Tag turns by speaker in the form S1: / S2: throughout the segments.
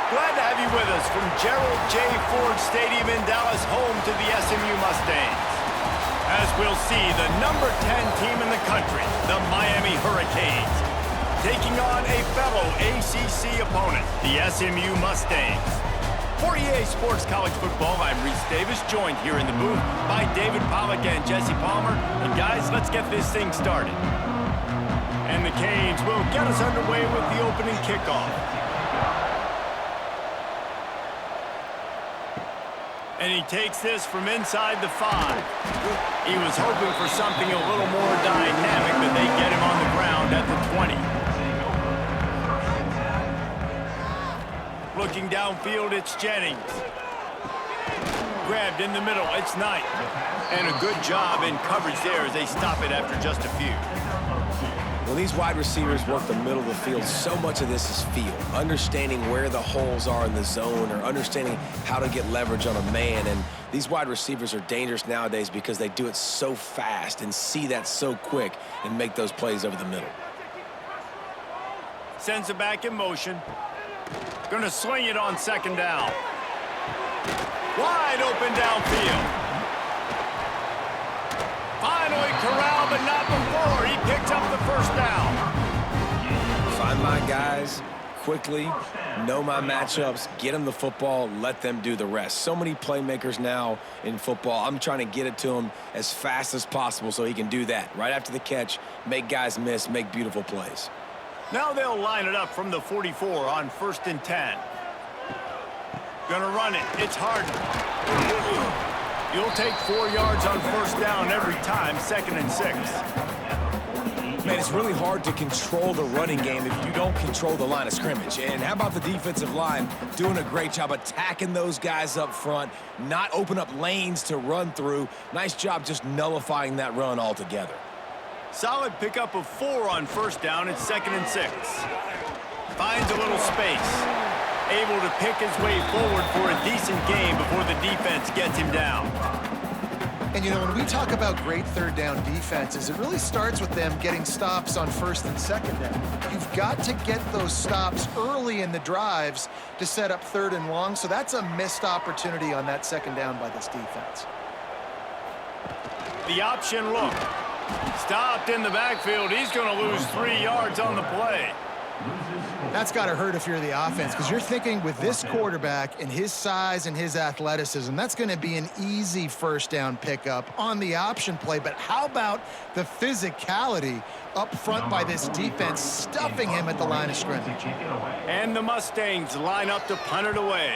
S1: Glad to have you with us from Gerald J. Ford Stadium in Dallas, home to the SMU Mustangs. As we'll see, the number 10 team in the country, the Miami Hurricanes, taking on a fellow ACC opponent, the SMU Mustangs. For EA Sports College Football, I'm Reese Davis, joined here in the booth by David Pollack and Jesse Palmer. And guys, let's get this thing started. And the Canes will get us underway with the opening kickoff. And he takes this from inside the 5. He was hoping for something a little more dynamic, but they get him on the ground at the 20. Looking downfield, it's Jennings. Grabbed in the middle, it's Knight. And a good job in coverage there as they stop it after just a few.
S2: When these wide receivers work the middle of the field, so much of this is feel. Understanding where the holes are in the zone or understanding how to get leverage on a man. And these wide receivers are dangerous nowadays because they do it so fast and see that so quick and make those plays over the middle.
S1: Sends it back in motion. Gonna swing it on second down. Wide open downfield. Finally corralled, but not before. He picks up the first down.
S2: Find my guys quickly, know my matchups, get them the football, let them do the rest. So many playmakers now in football. I'm trying to get it to him as fast as possible so he can do that. Right after the catch, make guys miss, make beautiful plays.
S1: Now they'll line it up from the 44 on 1st and 10. Gonna run it. It's Harden. You'll take 4 yards on first down every time, 2nd and 6.
S2: Man, it's really hard to control the running game if you don't control the line of scrimmage. And how about the defensive line doing a great job attacking those guys up front, not open up lanes to run through. Nice job just nullifying that run altogether.
S1: Solid pickup of 4 on first down. It's 2nd and 6. Finds a little space. Able to pick his way forward for a decent gain before the defense gets him down.
S3: And, you know, when we talk about great third down defenses, it really starts with them getting stops on 1st and 2nd down. You've got to get those stops early in the drives to set up 3rd and long, so that's a missed opportunity on that 2nd down by this defense.
S1: The option look. Stopped in the backfield. He's going to lose 3 yards on the play.
S3: That's got to hurt if you're the offense, because you're thinking with this quarterback and his size and his athleticism, that's going to be an easy first down pickup on the option play. But how about the physicality up front by this defense, stuffing him at the line of scrimmage?
S1: And the Mustangs line up to punt it away.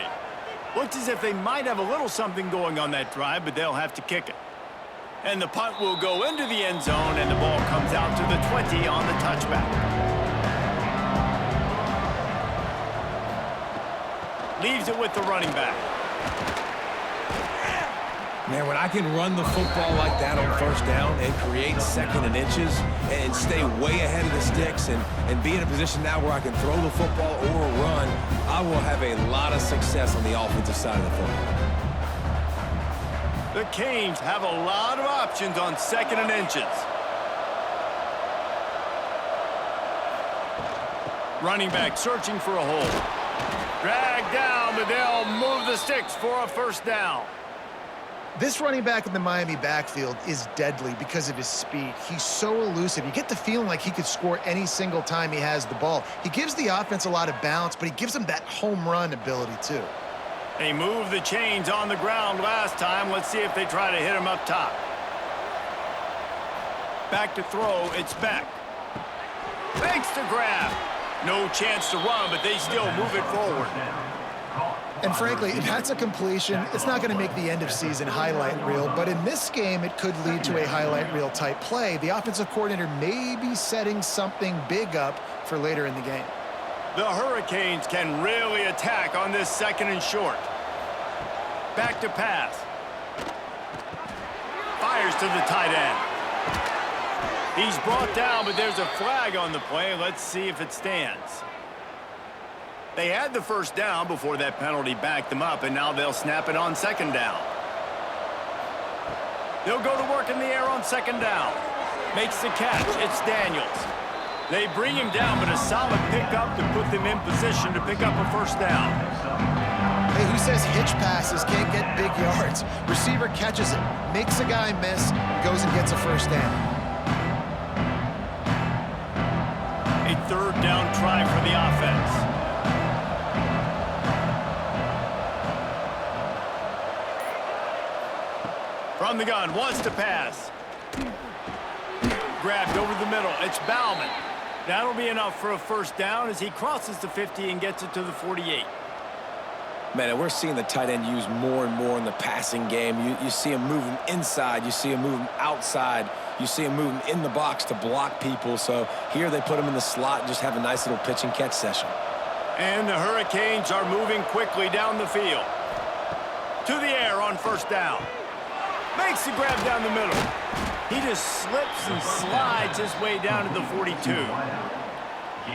S1: Looks as if they might have a little something going on that drive, but they'll have to kick it. And the punt will go into the end zone, and the ball comes out to the 20 on the touchback. Leaves it with the running back.
S2: Man, when I can run the football like that on first down and create 2nd and inches and stay way ahead of the sticks and be in a position now where I can throw the football or run, I will have a lot of success on the offensive side of the football.
S1: The Canes have a lot of options on 2nd and inches. Running back searching for a hole. Dragged down, but they'll move the sticks for a first down.
S3: This running back in the Miami backfield is deadly because of his speed. He's so elusive. You get the feeling like he could score any single time he has the ball. He gives the offense a lot of balance, but he gives them that home run ability too.
S1: They moved the chains on the ground last time. Let's see if they try to hit him up top. Back to throw, it's Beck. Fakes to grab. No chance to run, but they still move it forward.
S3: And frankly, if that's a completion, it's not going to make the end of season highlight reel, but in this game, it could lead to a highlight reel type play. The offensive coordinator may be setting something big up for later in the game.
S1: The Hurricanes can really attack on this 2nd and short. Back to pass. Fires to the tight end. He's brought down, but there's a flag on the play. Let's see if it stands. They had the first down before that penalty backed them up, and now they'll snap it on 2nd down. They'll go to work in the air on 2nd down. Makes the catch. It's Daniels. They bring him down, but a solid pickup to put them in position to pick up a first down.
S3: Hey, who says hitch passes can't get big yards? Receiver catches it, makes a guy miss, goes and gets a first down.
S1: A third down try for the offense. From the gun, wants to pass. Grabbed over the middle. It's Bauman. That'll be enough for a first down as he crosses the 50 and gets it to the 48.
S2: Man, and we're seeing the tight end used more and more in the passing game. You see him moving inside. You see him moving outside. You see him moving in the box to block people. So here they put him in the slot and just have a nice little pitch and catch session.
S1: And the Hurricanes are moving quickly down the field. To the air on first down. Makes the grab down the middle. He just slips and slides his way down to the 42.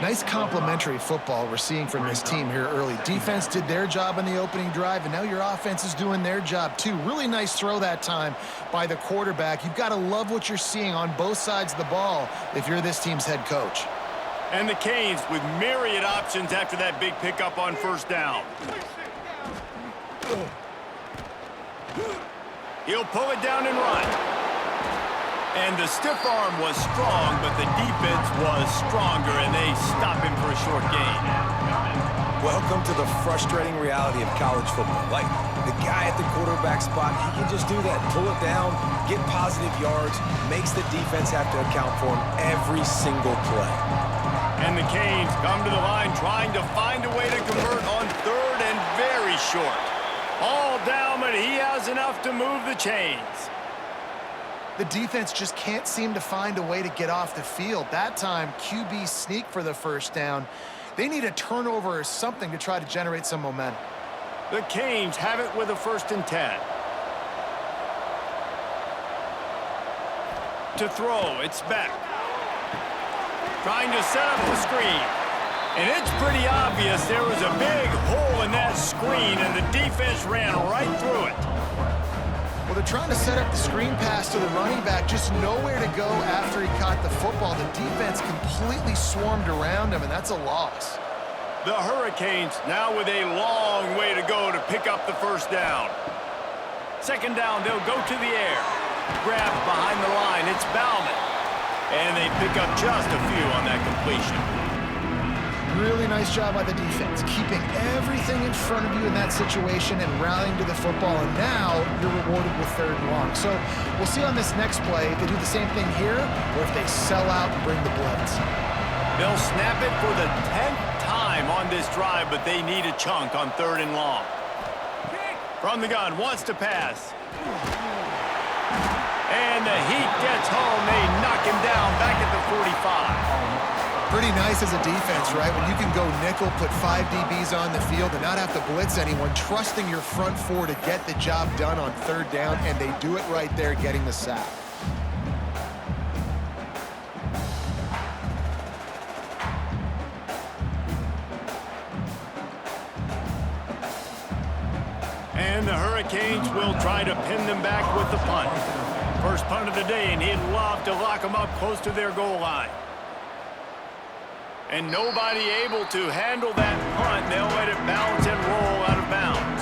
S3: Nice complimentary football we're seeing from this team here early. Defense did their job in the opening drive, and now your offense is doing their job too. Really nice throw that time by the quarterback. You've got to love what you're seeing on both sides of the ball if you're this team's head coach.
S1: And the Canes with myriad options after that big pickup on first down. He'll pull it down and run. And the stiff arm was strong, but the defense was stronger, and they stop him for a short gain.
S2: Welcome to the frustrating reality of college football. Like, the guy at the quarterback spot, he can just do that. Pull it down, get positive yards, makes the defense have to account for him every single play.
S1: And the Canes come to the line trying to find a way to convert on third and very short. All down, but he has enough to move the chains.
S3: The defense just can't seem to find a way to get off the field. That time, QB sneak for the first down. They need a turnover or something to try to generate some momentum.
S1: The Canes have it with a 1st and 10. To throw, it's Beck. Trying to set up the screen. And it's pretty obvious there was a big hole in that screen, and the defense ran right through it.
S3: Well, they're trying to set up the screen pass to the running back, just nowhere to go after he caught the football. The defense completely swarmed around him, and that's a loss.
S1: The Hurricanes now with a long way to go to pick up the first down. Second down, they'll go to the air. Grabbed behind the line, it's Bauman. And they pick up just a few on that completion.
S3: Really nice job by the defense, keeping everything in front of you in that situation and rallying to the football, and now you're rewarded with 3rd and long. So we'll see on this next play if they do the same thing here or if they sell out and bring the blitz.
S1: They'll snap it for the 10th time on this drive, but they need a chunk on 3rd and long. From the gun, wants to pass. And the heat gets home. They knock him down back at the 45.
S3: Pretty nice as a defense, right? When you can go nickel, put 5 DBs on the field and not have to blitz anyone, trusting your front 4 to get the job done on 3rd down, and they do it right there, getting the sack.
S1: And the Hurricanes will try to pin them back with the punt. First punt of the day, and he'd love to lock them up close to their goal line. And nobody able to handle that punt. They'll let it bounce and roll out of bounds.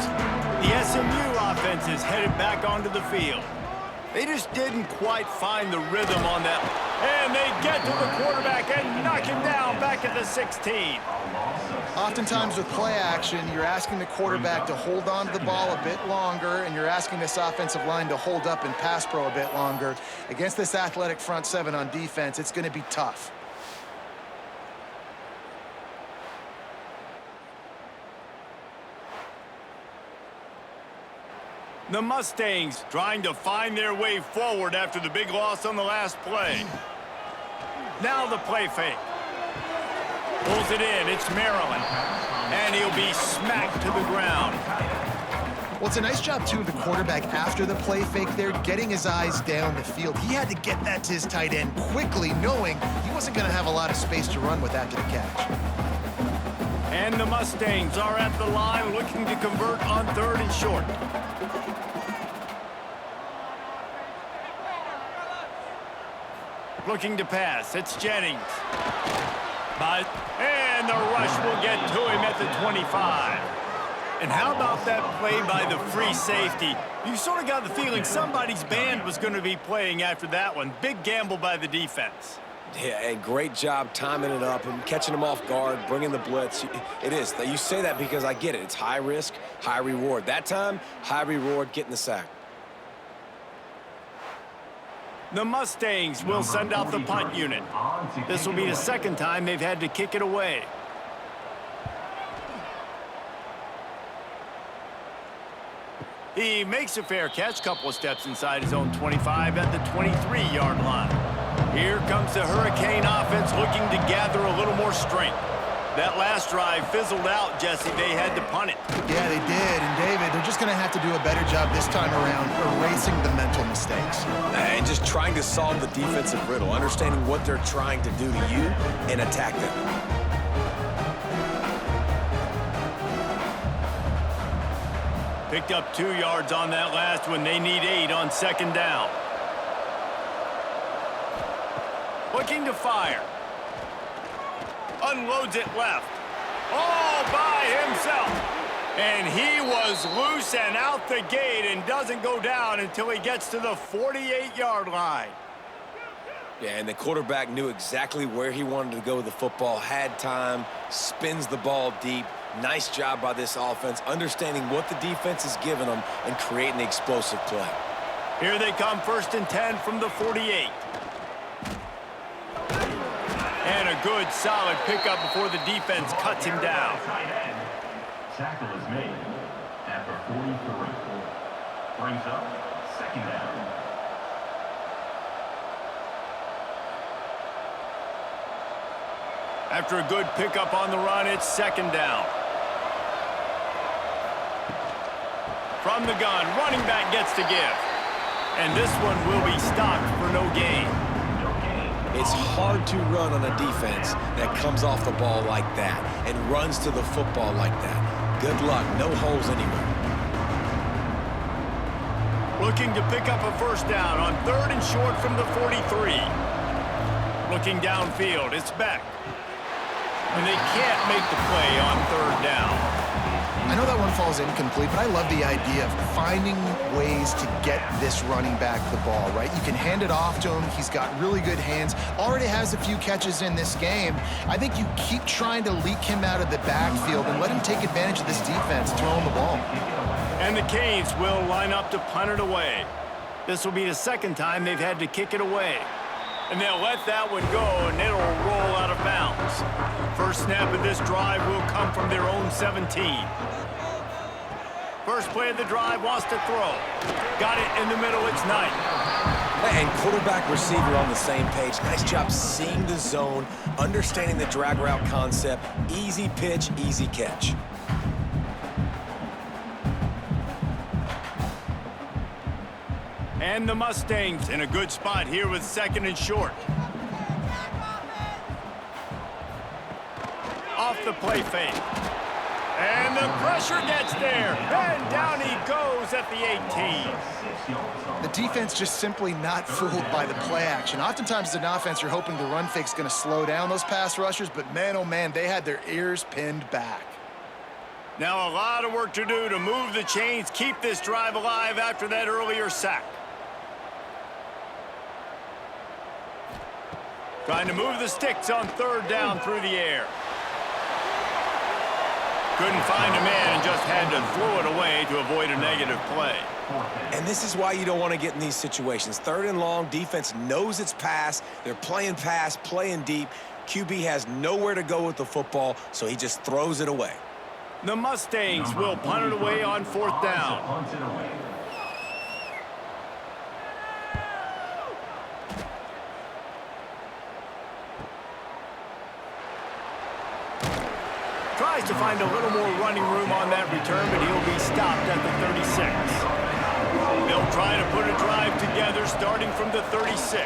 S1: The SMU offense is headed back onto the field. They just didn't quite find the rhythm on that. And they get to the quarterback and knock him down back at the 16.
S3: Oftentimes with play action, you're asking the quarterback to hold on to the ball a bit longer, and you're asking this offensive line to hold up in pass pro a bit longer. Against this athletic front 7 on defense, it's going to be tough.
S1: The Mustangs trying to find their way forward after the big loss on the last play. Now the play fake. Pulls it in, it's Maryland. And he'll be smacked to the ground.
S3: Well, it's a nice job, too, of the quarterback after the play fake there, getting his eyes down the field. He had to get that to his tight end quickly, knowing he wasn't going to have a lot of space to run with after the catch.
S1: And the Mustangs are at the line looking to convert on 3rd and short. Looking to pass, it's Jennings. And the rush will get to him at the 25. And how about that play by the free safety? You sort of got the feeling somebody's band was going to be playing after that one. Big gamble by the defense.
S2: Yeah, and great job timing it up and catching them off guard, bringing the blitz. It is. You say that because I get it. It's high risk, high reward. That time, high reward, getting the sack.
S1: The Mustangs will send out the punt unit. This will be the second time they've had to kick it away. He makes a fair catch, couple of steps inside his own 25 at the 23-yard line. Here comes the Hurricane offense looking to gather a little more strength. That last drive fizzled out, Jesse. They had to punt it.
S3: Yeah, they did. And, David, they're just going to have to do a better job this time around erasing the mental mistakes.
S2: And just trying to solve the defensive riddle, understanding what they're trying to do to you and attack them.
S1: Picked up 2 yards on that last one. They need 8 on second down. Looking to fire. Unloads it left. All by himself. And he was loose and out the gate and doesn't go down until he gets to the 48-yard line.
S2: Yeah, and the quarterback knew exactly where he wanted to go with the football, had time, spins the ball deep. Nice job by this offense, understanding what the defense is giving them and creating the explosive play.
S1: Here they come, 1st and 10 from the 48. And a good, solid pickup before the defense cuts him down.
S4: Tackle is made at the 43. Brings up second down.
S1: After a good pickup on the run, it's second down. From the gun, running back gets to give. And this one will be stopped for no gain.
S2: It's hard to run on a defense that comes off the ball like that and runs to the football like that. Good luck, no holes anywhere.
S1: Looking to pick up a first down on 3rd and short from the 43. Looking downfield, it's Beck. And they can't make the play on 3rd down.
S3: I know that one falls incomplete, but I love the idea of finding ways to get this running back the ball, right? You can hand it off to him. He's got really good hands. Already has a few catches in this game. I think you keep trying to leak him out of the backfield and let him take advantage of this defense throwing the ball.
S1: And the Canes will line up to punt it away. This will be the second time they've had to kick it away. And they'll let that one go, and it'll roll out of bounds. First snap of this drive will come from their own 17. First play of the drive, wants to throw. Got it in the middle, it's Knight.
S2: And quarterback receiver on the same page. Nice job seeing the zone, understanding the drag route concept. Easy pitch, easy catch.
S1: And the Mustangs in a good spot here with 2nd and short. Off the play fake. And the pressure gets there. And down he goes at the 18.
S3: The defense just simply not fooled by the play action. Oftentimes as an offense, you're hoping the run fake's going to slow down those pass rushers, but man, oh man, they had their ears pinned back.
S1: Now a lot of work to do to move the chains, keep this drive alive after that earlier sack. Trying to move the sticks on 3rd down through the air. Couldn't find a man and just had to throw it away to avoid a negative play.
S2: And this is why you don't want to get in these situations. 3rd and long, defense knows it's pass. They're playing pass, playing deep. QB has nowhere to go with the football, so he just throws it away.
S1: The Mustangs will punt it away on 4th down. Tries to find a little more running room on that return, but he'll be stopped at the 36. They'll try to put a drive together starting from the 36.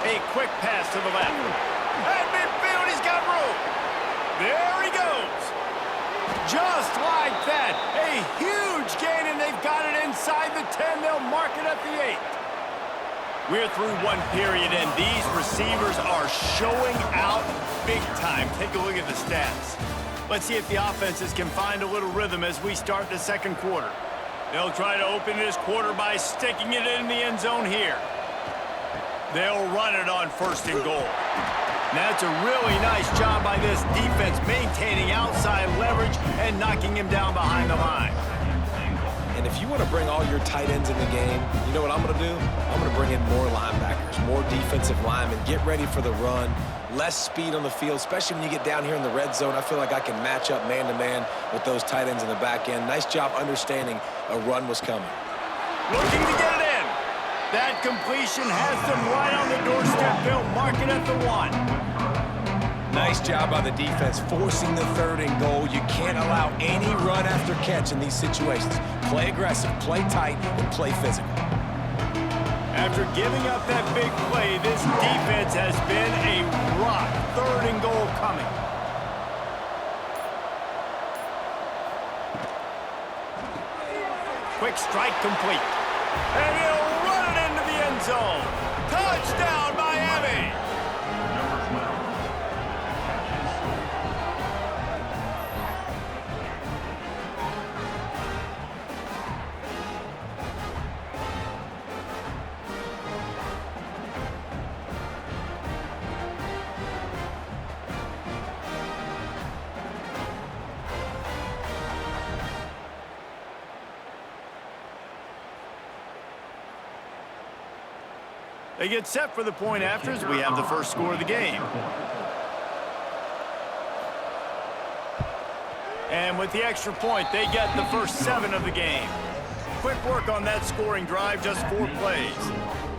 S1: A quick pass to the left. At midfield, he's got room. There he goes. Just like that. A huge gain, and they've got it inside the 10. They'll mark it at the 8. We're through one period, and these receivers are showing out big time. Take a look at the stats. Let's see if the offenses can find a little rhythm as we start the second quarter. They'll try to open this quarter by sticking it in the end zone here. They'll run it on 1st and goal. That's a really nice job by this defense, maintaining outside leverage and knocking him down behind the line.
S2: And if you want to bring all your tight ends in the game, you know what I'm going to do? I'm going to bring in more linebackers, more defensive linemen, get ready for the run, less speed on the field, especially when you get down here in the red zone. I feel like I can match up man-to-man with those tight ends in the back end. Nice job understanding a run was coming.
S1: Looking to get it in. That completion has them right on the doorstep. They'll mark it at the 1.
S2: Nice job by the defense, forcing the 3rd and goal. You can't allow any run after catch in these situations. Play aggressive, play tight, and play physical.
S1: After giving up that big play, this defense has been a rock. 3rd and goal coming. Quick strike complete. And he'll run it into the end zone. Touchdown, Miami! They get set for the point after as we have the first score of the game. And with the extra point, they get the first 7 of the game. Quick work on that scoring drive, just 4 plays.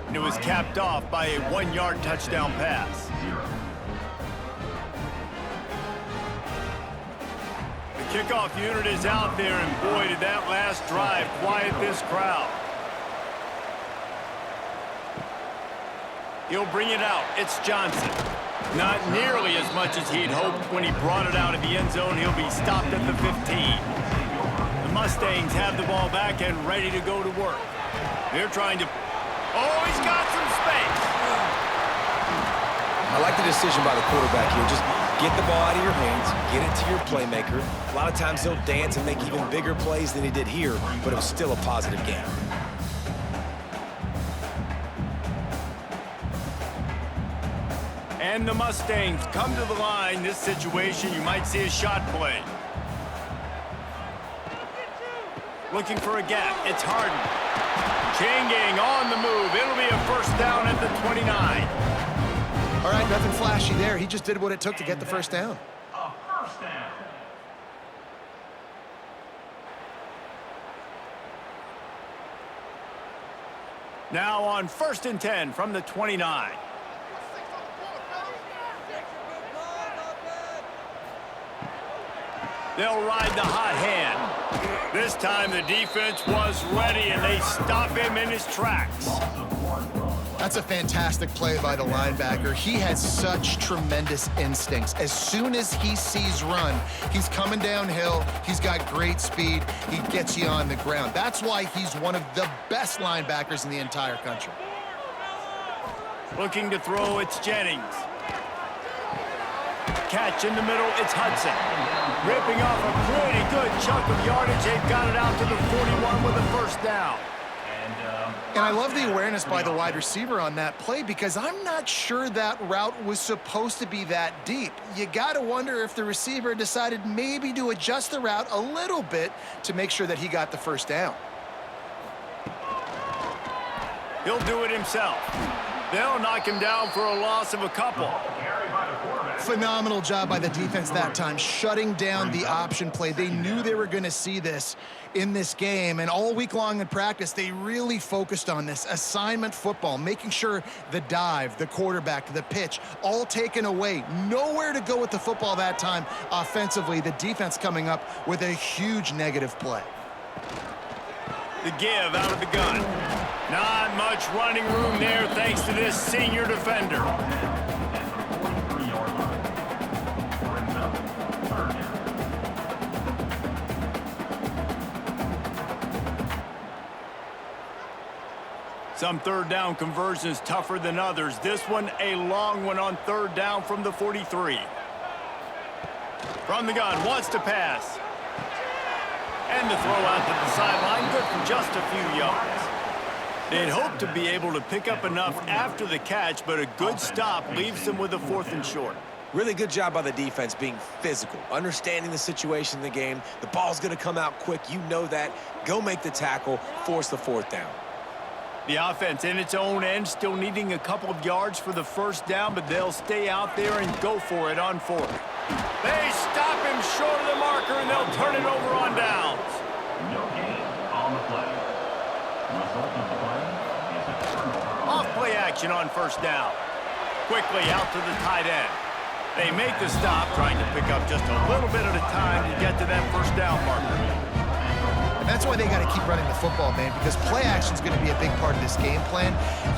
S1: And it was capped off by a 1-yard touchdown pass. The kickoff unit is out there, and boy, did that last drive quiet this crowd. He'll bring it out. It's Johnson. Not nearly as much as he'd hoped when he brought it out of the end zone. He'll be stopped at the 15. The Mustangs have the ball back and ready to go to work. They're trying to... Oh, he's got some space.
S2: I like the decision by the quarterback here. Just get the ball out of your hands, get it to your playmaker. A lot of times he'll dance and make even bigger plays than he did here, but it was still a positive game.
S1: And the Mustangs come to the line. This situation, you might see a shot play. Looking for a gap. It's Harden. Chain gang on the move. It'll be a 1st down at the 29.
S3: All right, nothing flashy there. He just did what it took to get the 1st down.
S4: A 1st down.
S1: Now on 1st and 10 from the 29. They'll ride the hot hand. This time the defense was ready, and they stop him in his tracks.
S3: That's a fantastic play by the linebacker. He has such tremendous instincts. As soon as he sees run, he's coming downhill. He's got great speed. He gets you on the ground. That's why he's one of the best linebackers in the entire country.
S1: Looking to throw, it's Jennings. Catch in the middle, it's Hudson. Ripping off a pretty good chunk of yardage. They've got it out to the 41 with a 1st down.
S3: And I love the awareness by the wide receiver on that play because I'm not sure that route was supposed to be that deep. You got to wonder if the receiver decided maybe to adjust the route a little bit to make sure that he got the 1st down.
S1: He'll do it himself. They'll knock him down for a loss of a couple.
S3: Phenomenal job by the defense that time, shutting down the option play. They knew they were going to see this in this game, and all week long in practice, they really focused on this assignment football, making sure the dive, the quarterback, the pitch, all taken away. Nowhere to go with the football that time offensively. The defense coming up with a huge negative play.
S1: The give out of the gun. Not much running room there thanks to this senior defender. Some third down conversions tougher than others. This one a long one on third down from the 43. From the gun, wants to pass. And the throw out to the sideline, good for just a few yards. They'd hoped to be able to pick up enough after the catch, but a good stop leaves them with a 4th and short.
S2: Really good job by the defense being physical, understanding the situation in the game. The ball's going to come out quick. You know that. Go make the tackle, force the 4th down.
S1: The offense in its own end still needing a couple of yards for the first down, but they'll stay out there and go for it on 4th. They stop him short of the marker, and they'll turn it over on downs.
S4: No gain on the play. Result of the play is a turnover.
S1: Off play action on first down. Quickly out to the tight end. They make the stop, trying to pick up just a little bit at a time to get to that first down marker.
S3: And that's why they got to keep running the football, man, because play action is going to be a big part of this game plan.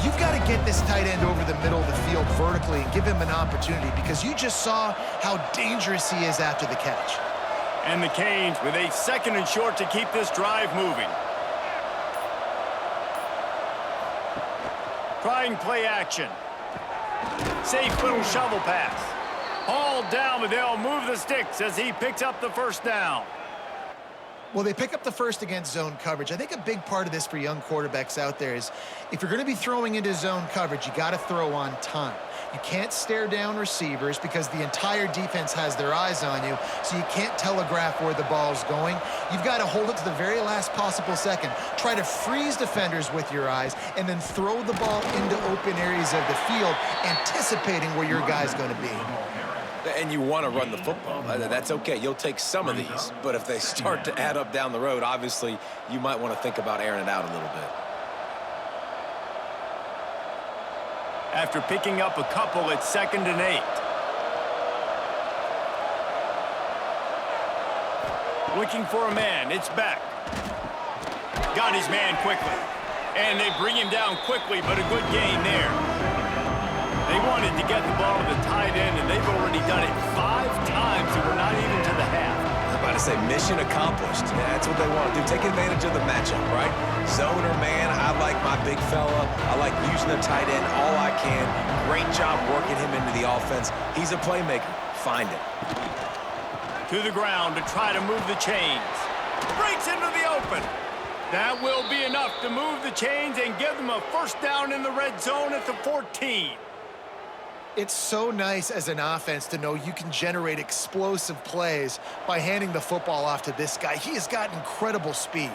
S3: You've got to get this tight end over the middle of the field vertically and give him an opportunity, because you just saw how dangerous he is after the catch.
S1: And the Canes with a 2nd and short to keep this drive moving. Trying play action. Safe little shovel pass. Hauled down, but they'll move the sticks as he picks up the first down.
S3: Well, they pick up the first against zone coverage. I think a big part of this for young quarterbacks out there is if you're going to be throwing into zone coverage, you got to throw on time. You can't stare down receivers because the entire defense has their eyes on you, so you can't telegraph where the ball's going. You've got to hold it to the very last possible second. Try to freeze defenders with your eyes and then throw the ball into open areas of the field, anticipating where your guy's going to be.
S2: And you want to run the football. That's okay. You'll take some of these. But if they start to add up down the road, obviously, you might want to think about airing it out a little bit.
S1: After picking up a couple, it's 2nd and 8. Looking for a man. It's back. Got his man quickly. And they bring him down quickly, but a good gain there. They wanted to get the ball to the tight end, and they've already done it 5 times, and we're not even to the half.
S2: I'm about to say mission accomplished. Yeah, that's what they want to do. Take advantage of the matchup, right? Zone or man, I like my big fella. I like using the tight end all I can. Great job working him into the offense. He's a playmaker. Find it.
S1: To the ground to try to move the chains. Breaks into the open. That will be enough to move the chains and give them a first down in the red zone at the 14.
S3: It's so nice as an offense to know you can generate explosive plays by handing the football off to this guy. He has got incredible speed.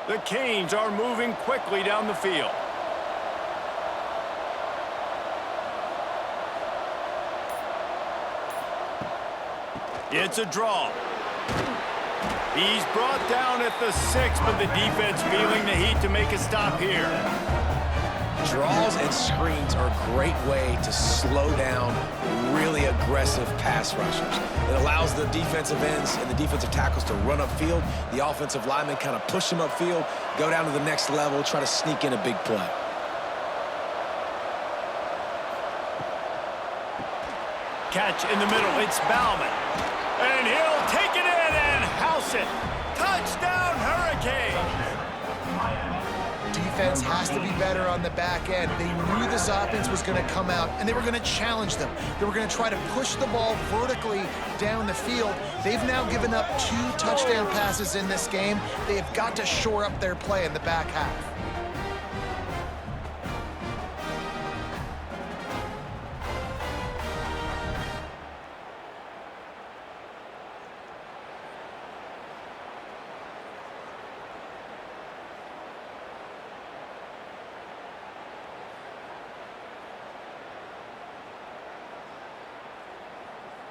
S1: The Canes are moving quickly down the field. It's a draw. He's brought down at the 6, but the defense feeling the heat to make a stop here.
S2: Draws and screens are a great way to slow down really aggressive pass rushers. It allows the defensive ends and the defensive tackles to run upfield. The offensive linemen kind of push them upfield, go down to the next level, try to sneak in a big play.
S1: Catch in the middle, it's Bauman. And he'll take it in and house it. Touchdown, Hurricanes!
S3: Defense has to be better on the back end. They knew this offense was going to come out, and they were going to challenge them. They were going to try to push the ball vertically down the field. They've now given up 2 touchdown passes in this game. They have got to shore up their play in the back half.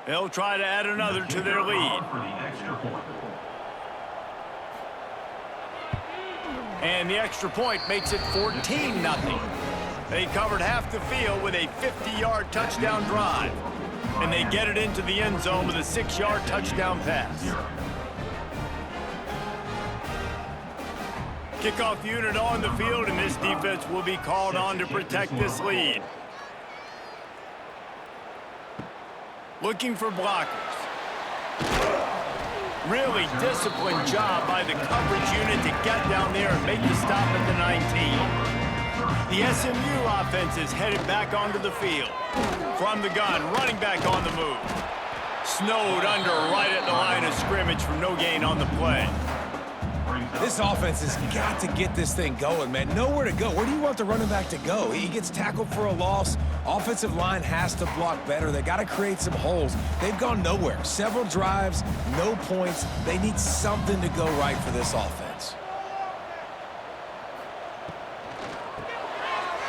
S1: They'll try to add another to their lead. And the extra point makes it 14-0. They covered half the field with a 50-yard touchdown drive. And they get it into the end zone with a 6-yard touchdown pass. Kickoff unit on the field, and this defense will be called on to protect this lead. Looking for blockers. Really disciplined job by the coverage unit to get down there and make the stop at the 19. The SMU offense is headed back onto the field. From the gun, running back on the move. Snowed under right at the line of scrimmage for no gain on the play.
S2: This offense has got to get this thing going, man. Nowhere to go. Where do you want the running back to go? He gets tackled for a loss. Offensive line has to block better. They got to create some holes. They've gone nowhere. Several drives, no points. They need something to go right for this offense.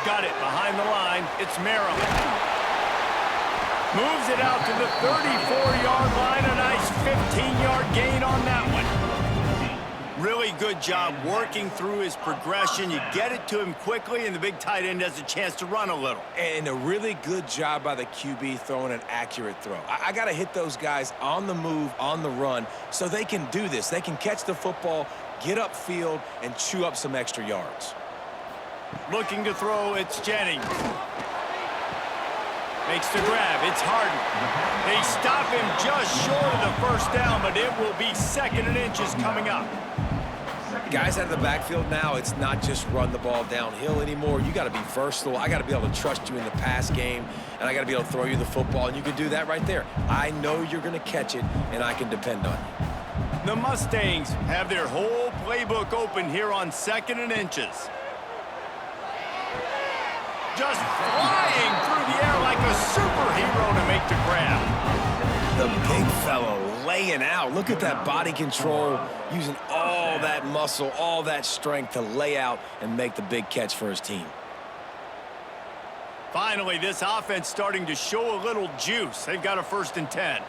S1: Got it behind the line. It's Maryland. Moves it out to the 34-yard line. A nice 15-yard gain on that one. Really good job working through his progression. You get it to him quickly, and the big tight end has a chance to run a little.
S2: And a really good job by the QB throwing an accurate throw. I got to hit those guys on the move, on the run, so they can do this. They can catch the football, get upfield, and chew up some extra yards.
S1: Looking to throw, it's Jennings. Makes the grab, it's Harden. They stop him just short of the first down, but it will be 2nd and inches coming up.
S2: Guys out of the backfield now, it's not just run the ball downhill anymore. You got to be versatile. I got to be able to trust you in the pass game, and I got to be able to throw you the football, and you can do that right there. I know you're going to catch it, and I can depend on you.
S1: The Mustangs have their whole playbook open here on 2nd and inches. Just flying through the air like a superhero to make the grab.
S2: The big fellow laying out. Look at that body control, using all that muscle, all that strength to lay out and make the big catch for his team.
S1: Finally, this offense starting to show a little juice. They've got a 1st and 10.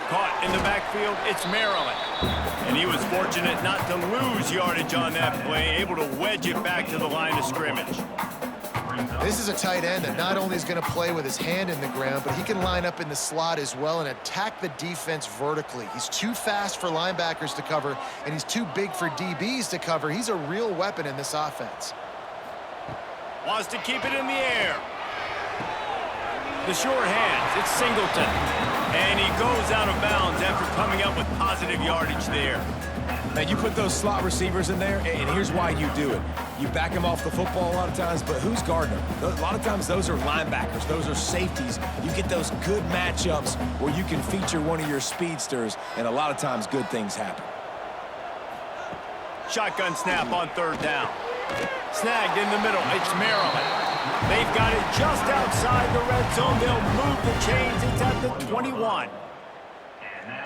S1: Caught in the backfield, it's Maryland. And he was fortunate not to lose yardage on that play, able to wedge it back to the line of scrimmage.
S3: This is a tight end that not only is going to play with his hand in the ground, but he can line up in the slot as well and attack the defense vertically. He's too fast for linebackers to cover, and he's too big for DBs to cover. He's a real weapon in this offense.
S1: Wants to keep it in the air. The short hands, it's Singleton. And he goes out of bounds after coming up with positive yardage there.
S2: Now, you put those slot receivers in there, and here's why you do it. You back them off the football a lot of times, but who's guarding them? A lot of times, those are linebackers. Those are safeties. You get those good matchups where you can feature one of your speedsters, and a lot of times, good things happen.
S1: Shotgun snap on 3rd down. Snagged in the middle. It's Maryland. They've got it just outside the red zone. They'll move the chains. It's at the 21.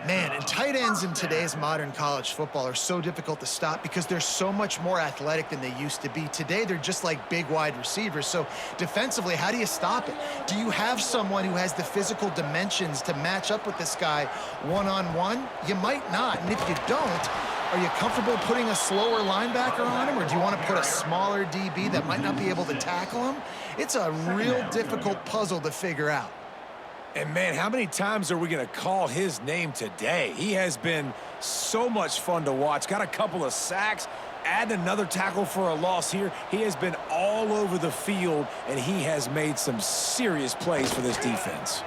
S3: Man, and tight ends in today's modern college football are so difficult to stop because they're so much more athletic than they used to be. Today, they're just like big wide receivers. So defensively, how do you stop it? Do you have someone who has the physical dimensions to match up with this guy one-on-one? You might not. And if you don't, are you comfortable putting a slower linebacker on him, or do you want to put a smaller DB that might not be able to tackle him? It's a real difficult puzzle to figure out.
S2: And, man, how many times are we going to call his name today? He has been so much fun to watch. Got a couple of sacks, add another tackle for a loss here. He has been all over the field, and he has made some serious plays for this defense.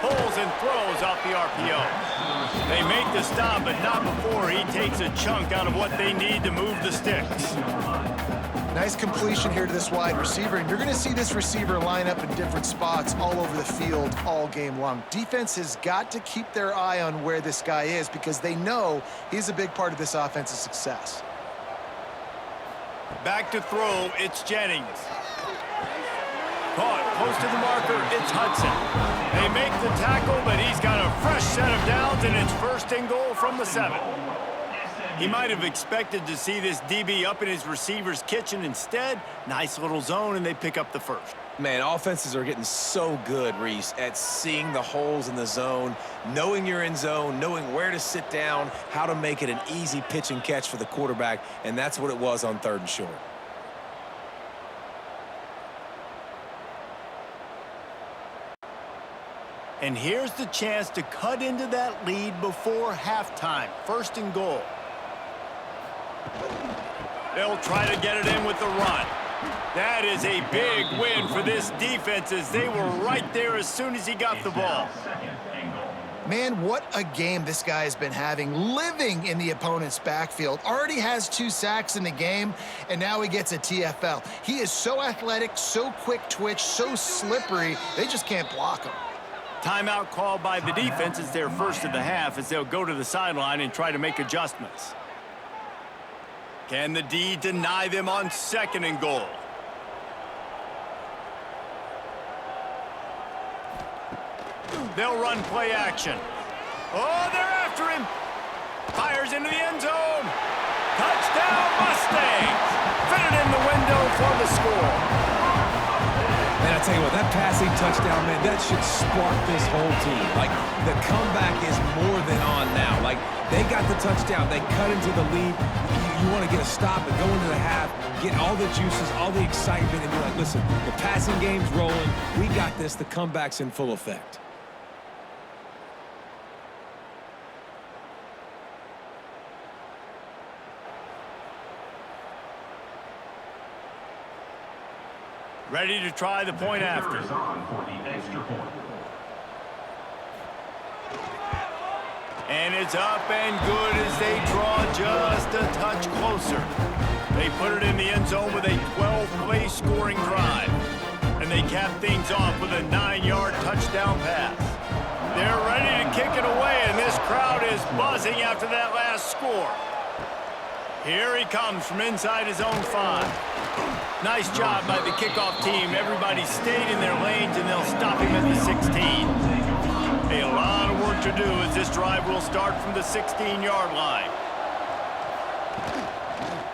S1: Pulls and throws off the RPO. They make the stop, but not before he takes a chunk out of what they need to move the sticks.
S3: Nice completion here to this wide receiver, and you're going to see this receiver line up in different spots all over the field all game long. Defense has got to keep their eye on where this guy is because they know he's a big part of this offense's success.
S1: Back to throw, it's Jennings. Caught close to the marker, it's Hudson. They make the tackle, but he's got a fresh set of downs, and it's 1st and goal from the 7. He might have expected to see this DB up in his receiver's kitchen. Instead, nice little zone, and they pick up the 1st.
S2: Man, offenses are getting so good, Reese, at seeing the holes in the zone, knowing you're in zone, knowing where to sit down, how to make it an easy pitch and catch for the quarterback, and that's what it was on 3rd and short.
S1: And here's the chance to cut into that lead before halftime. 1st and goal. They'll try to get it in with the run. That is a big win for this defense as they were right there as soon as he got the ball.
S3: Man, what a game this guy has been having, living in the opponent's backfield. Already has 2 sacks in the game, and now he gets a TFL. He is so athletic, so quick twitch, so slippery, they just can't block him.
S1: Timeout called by the defense. It's their first of the half as they'll go to the sideline and try to make adjustments. Can the D deny them on 2nd and goal? They'll run play action. Oh, they're after him. Fires into the end zone. Touchdown, Mustangs. Fitted in the window for the score.
S2: Man, I tell you what, that passing touchdown, man, that should spark this whole team. Like, the comeback is more than on now. Like, they got the touchdown. They cut into the lead. You want to get a stop and go into the half, get all the juices, all the excitement, and be like, listen, the passing game's rolling. We got this. The comeback's in full effect.
S1: Ready to try the point after. And it's up and good as they draw just a touch closer. They put it in the end zone with a 12-play scoring drive. And they cap things off with a 9-yard touchdown pass. They're ready to kick it away, and this crowd is buzzing after that last score. Here he comes from inside his own 5. Nice job by the kickoff team. Everybody stayed in their lanes, and they'll stop him at the 16. A lot of work to do as this drive will start from the 16-yard line.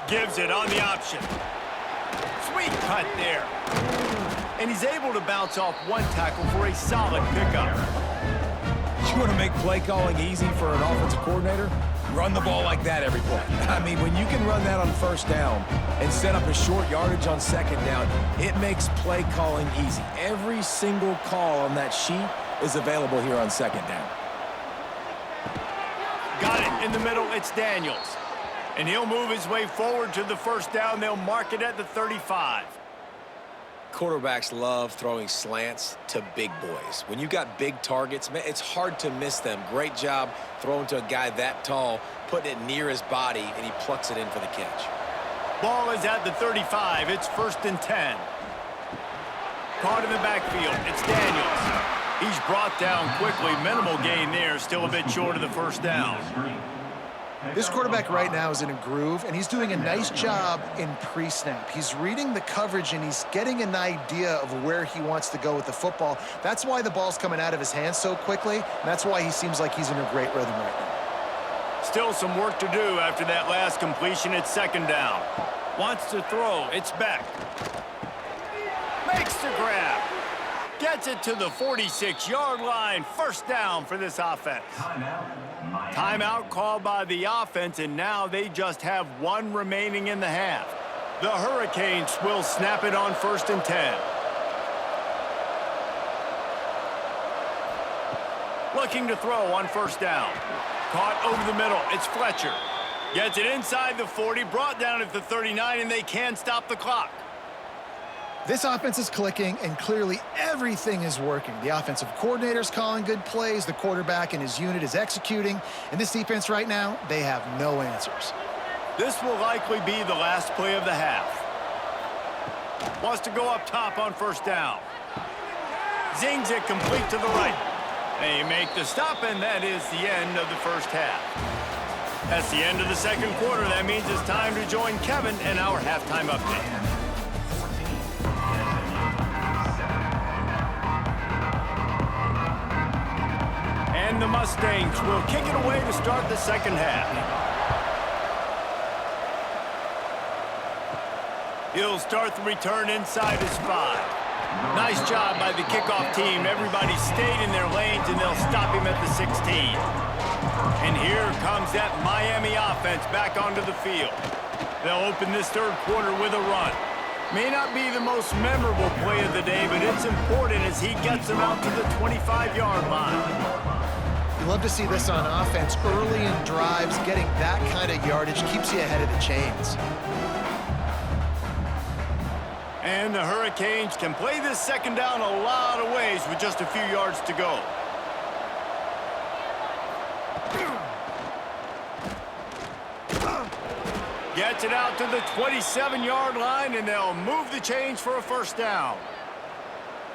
S1: Gives it on the option. Sweet cut there. And he's able to bounce off 1 tackle for a solid pickup.
S2: You want to make play calling easy for an offensive coordinator? Run the ball like that every play. I mean, when you can run that on 1st down and set up a short yardage on 2nd down, it makes play calling easy. Every single call on that sheet is available here on 2nd down.
S1: Got it in the middle. It's Daniels. And he'll move his way forward to the 1st down. They'll mark it at the 35.
S2: Quarterbacks love throwing slants to big boys. When you got big targets, man, it's hard to miss them. Great job throwing to a guy that tall, putting it near his body, and he plucks it in for the catch.
S1: Ball is at the 35. It's 1st and 10. Caught in the backfield. It's Daniels. He's brought down quickly. Minimal gain there. Still a bit short of the 1st down.
S3: This quarterback right now is in a groove, and he's doing a nice job in pre-snap. He's reading the coverage, and he's getting an idea of where he wants to go with the football. That's why the ball's coming out of his hands so quickly, and that's why he seems like he's in a great rhythm right now.
S1: Still some work to do after that last completion. It's 2nd down. Wants to throw. It's back. Makes the grab. Gets it to the 46-yard line. 1st down for this offense. Timeout called by the offense, and now they just have 1 remaining in the half. The Hurricanes will snap it on 1st and 10. Looking to throw on 1st down. Caught over the middle. It's Fletcher. Gets it inside the 40, brought down at the 39, and they can stop the clock.
S3: This offense is clicking, and clearly everything is working. The offensive coordinator's calling good plays. The quarterback and his unit is executing. And this defense right now, they have no answers.
S1: This will likely be the last play of the half. Wants to go up top on 1st down. Zings it complete to the right. They make the stop, and that is the end of the 1st half. That's the end of the 2nd quarter. That means it's time to join Kevin in our halftime update. And the Mustangs will kick it away to start the 2nd half. He'll start the return inside his 5. Nice job by the kickoff team. Everybody stayed in their lanes, and they'll stop him at the 16. And here comes that Miami offense back onto the field. They'll open this 3rd quarter with a run. May not be the most memorable play of the day, but it's important as he gets them out to the 25-yard line.
S3: You love to see this on offense. Early in drives, getting that kind of yardage keeps you ahead of the chains.
S1: And the Hurricanes can play this 2nd down a lot of ways with just a few yards to go. Gets it out to the 27-yard line, and they'll move the chains for a first down.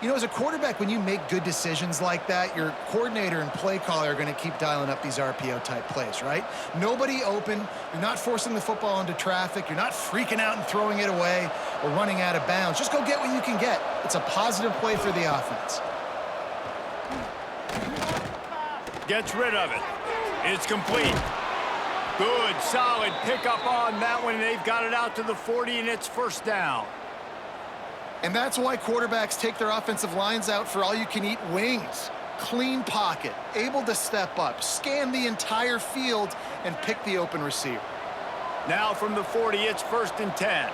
S3: You know, as a quarterback, when you make good decisions like that, your coordinator and play caller are going to keep dialing up these RPO-type plays, right? Nobody open. You're not forcing the football into traffic. You're not freaking out and throwing it away or running out of bounds. Just go get what you can get. It's a positive play for the offense.
S1: Gets rid of it. It's complete. Good, solid pickup on that one. They've got it out to the 40, and it's first down.
S3: And that's why quarterbacks take their offensive lines out for all-you-can-eat wings. Clean pocket, able to step up, scan the entire field, and pick the open receiver.
S1: Now from the 40, it's first and 10.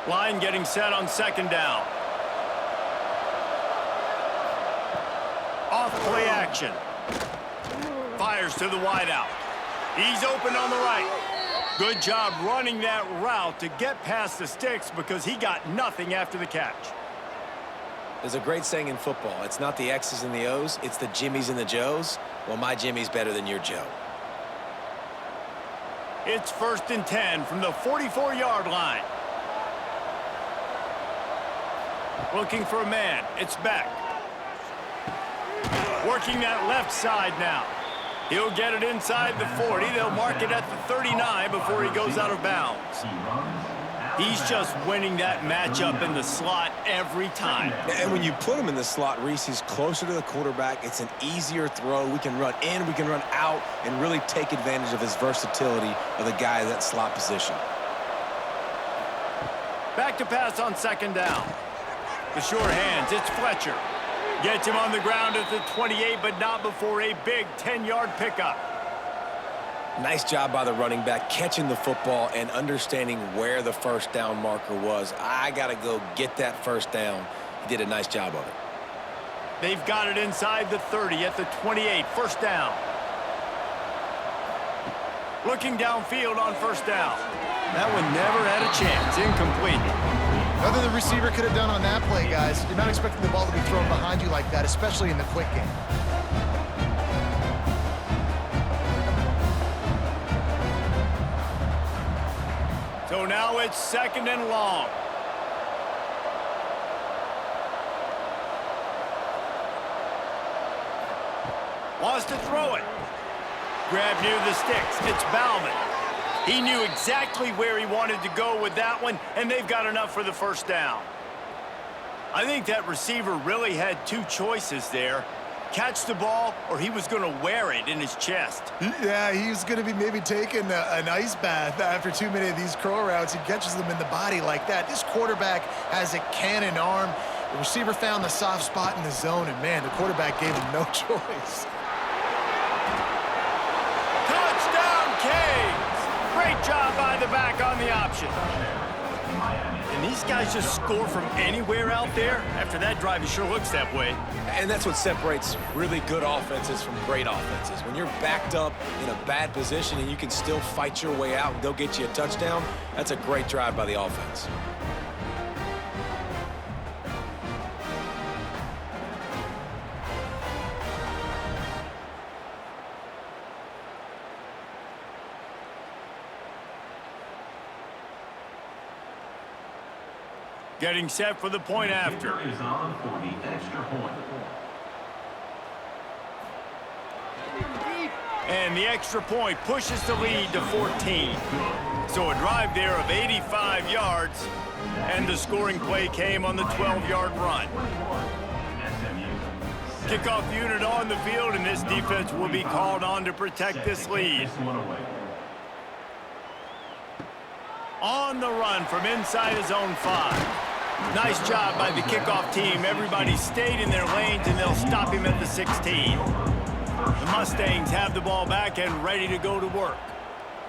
S1: Line getting set on second down. Off play action. Fires to the wideout. He's open on the right. Good job running that route to get past the sticks because he got nothing after the catch.
S2: There's a great saying in football. It's not the X's and the O's, it's the Jimmies and the Joes. Well, my Jimmy's better than your Joe.
S1: It's first and 10 from the 44-yard line. Looking for a man. It's back. Working that left side now. He'll get it inside the 40. They'll mark it at the 39 before he goes out of bounds. He's just winning that matchup in the slot every time.
S2: And when you put him in the slot, Reese, he's closer to the quarterback. It's an easier throw. We can run in, we can run out, and really take advantage of his versatility of the guy in that slot position.
S1: Back to pass on second down. The short hands, it's Fletcher. Gets him on the ground at the 28, but not before a big 10-yard pickup.
S2: Nice job by the running back, catching the football and understanding where the first down marker was. I got to go get that first down. He did a nice job of it.
S1: They've got it inside the 30 at the 28, first down. Looking downfield on first down. That one never had a chance, incomplete.
S3: Nothing the receiver could have done on that play, guys. You're not expecting the ball to be thrown behind you like that, especially in the quick game.
S1: So now it's second and long. Wants to throw it. Grab near the sticks. It's Bauman. He knew exactly where he wanted to go with that one, and they've got enough for the first down. I think that receiver really had two choices there. Catch the ball, or he was going to wear it in his chest.
S3: Yeah, he was going to be maybe taking an ice bath after too many of these curl routes. He catches them in the body like that. This quarterback has a cannon arm. The receiver found the soft spot in the zone, and, man, the quarterback gave him no choice.
S1: Touchdown, Canes! Great job by the back on the option. And these guys just score from anywhere out there. After that drive, it sure looks that way.
S2: And that's what separates really good offenses from great offenses. When you're backed up in a bad position and you can still fight your way out and go get you a touchdown, that's a great drive by the offense.
S1: Getting set for the point after.
S4: Is on for the extra point.
S1: And the extra point pushes the lead to 14. So a drive there of 85 yards, and the scoring play came on the 12-yard run. Kickoff unit on the field, and this defense will be called on to protect this lead. On the run from inside his own 5. Nice job by the kickoff team. Everybody stayed in their lanes, and they'll stop him at the 16. The Mustangs have the ball back and ready to go to work.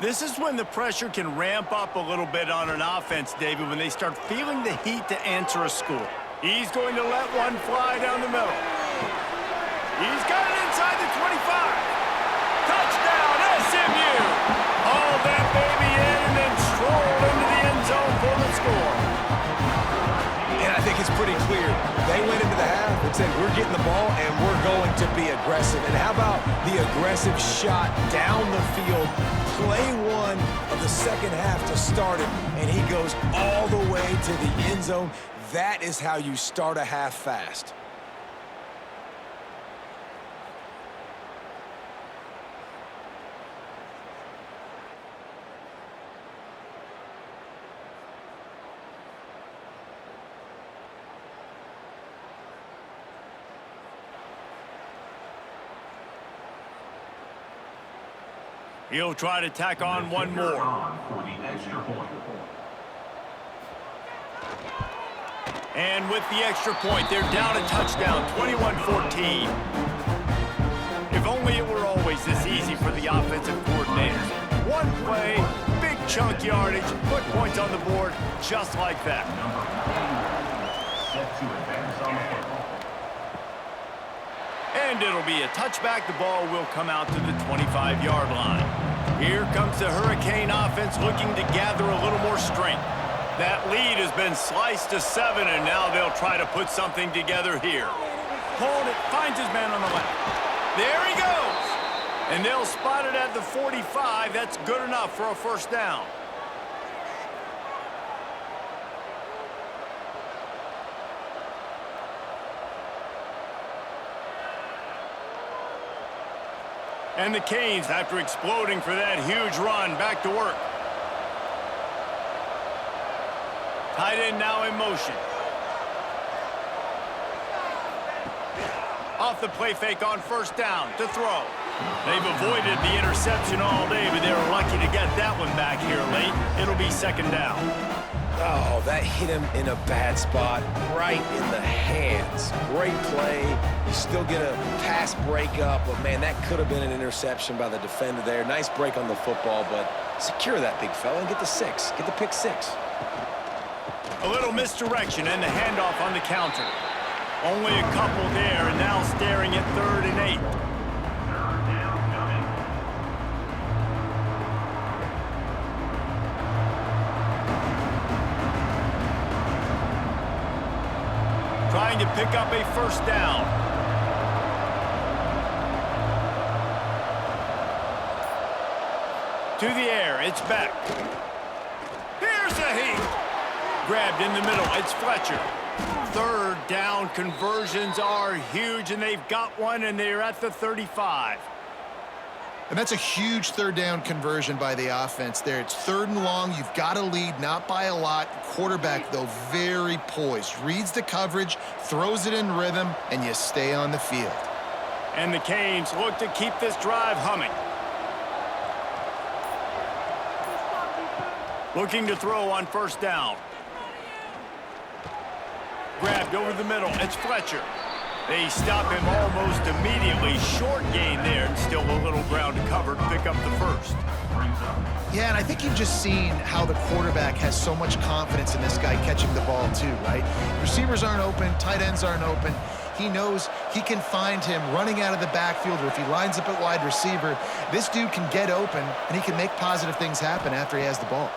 S1: This is when the pressure can ramp up a little bit on an offense, David, when they start feeling the heat to answer a score. He's going to let one fly down the middle. He's got it inside the 25. Touchdown, SMU! All that baby in and then strolled into the end zone for the score.
S2: And I think it's pretty clear. They went into the half and said, we're getting the ball and we're going to be aggressive. And how about the aggressive shot down the field? Play one of the second half to start it, and he goes all the way to the end zone. That is how you start a half fast.
S1: He'll try to tack on one more.
S4: For the extra point.
S1: And with the extra point, they're down a touchdown, 21-14. If only it were always this easy for the offensive coordinators. One play, big chunk yardage, put points on the board just like that.
S4: Number 9 set to advance on the football.
S1: And it'll be a touchback. The ball will come out to the 25-yard line. Here comes the Hurricane offense looking to gather a little more strength. That lead has been sliced to 7, and now they'll try to put something together here. Hold it, finds his man on the left. There he goes. And they'll spot it at the 45. That's good enough for a first down. And the Canes, after exploding for that huge run, back to work. Tight end now in motion. Off the play fake on first down to throw. They've avoided the interception all day, but they were lucky to get that one back here late. It'll be second down.
S2: Oh, that hit him in a bad spot, right in the hands. Great play. You still get a pass breakup, but man, that could have been an interception by the defender there. Nice break on the football, but secure that big fella and get the 6. Get the pick 6.
S1: A little misdirection and the handoff on the counter. Only a couple there, and now staring at 3rd and 8.
S4: Third down coming.
S1: Trying to pick up a first down. To the air, it's back. Here's a heat. Grabbed in the middle, it's Fletcher. 3rd down conversions are huge, and they've got one, and they're at the 35.
S3: And that's a huge 3rd down conversion by the offense there. It's 3rd and long. You've got a lead, not by a lot. Quarterback, though, very poised. Reads the coverage, throws it in rhythm, and you stay on the field.
S1: And the Canes look to keep this drive humming. Looking to throw on first down. Grabbed over the middle. It's Fletcher. They stop him almost immediately. Short gain there, and still a little ground to cover to pick up the first.
S3: Yeah, and I think you've just seen how the quarterback has so much confidence in this guy catching the ball too, right? Receivers aren't open, tight ends aren't open. He knows he can find him running out of the backfield, or if he lines up at wide receiver, this dude can get open, and he can make positive things happen after he has the ball.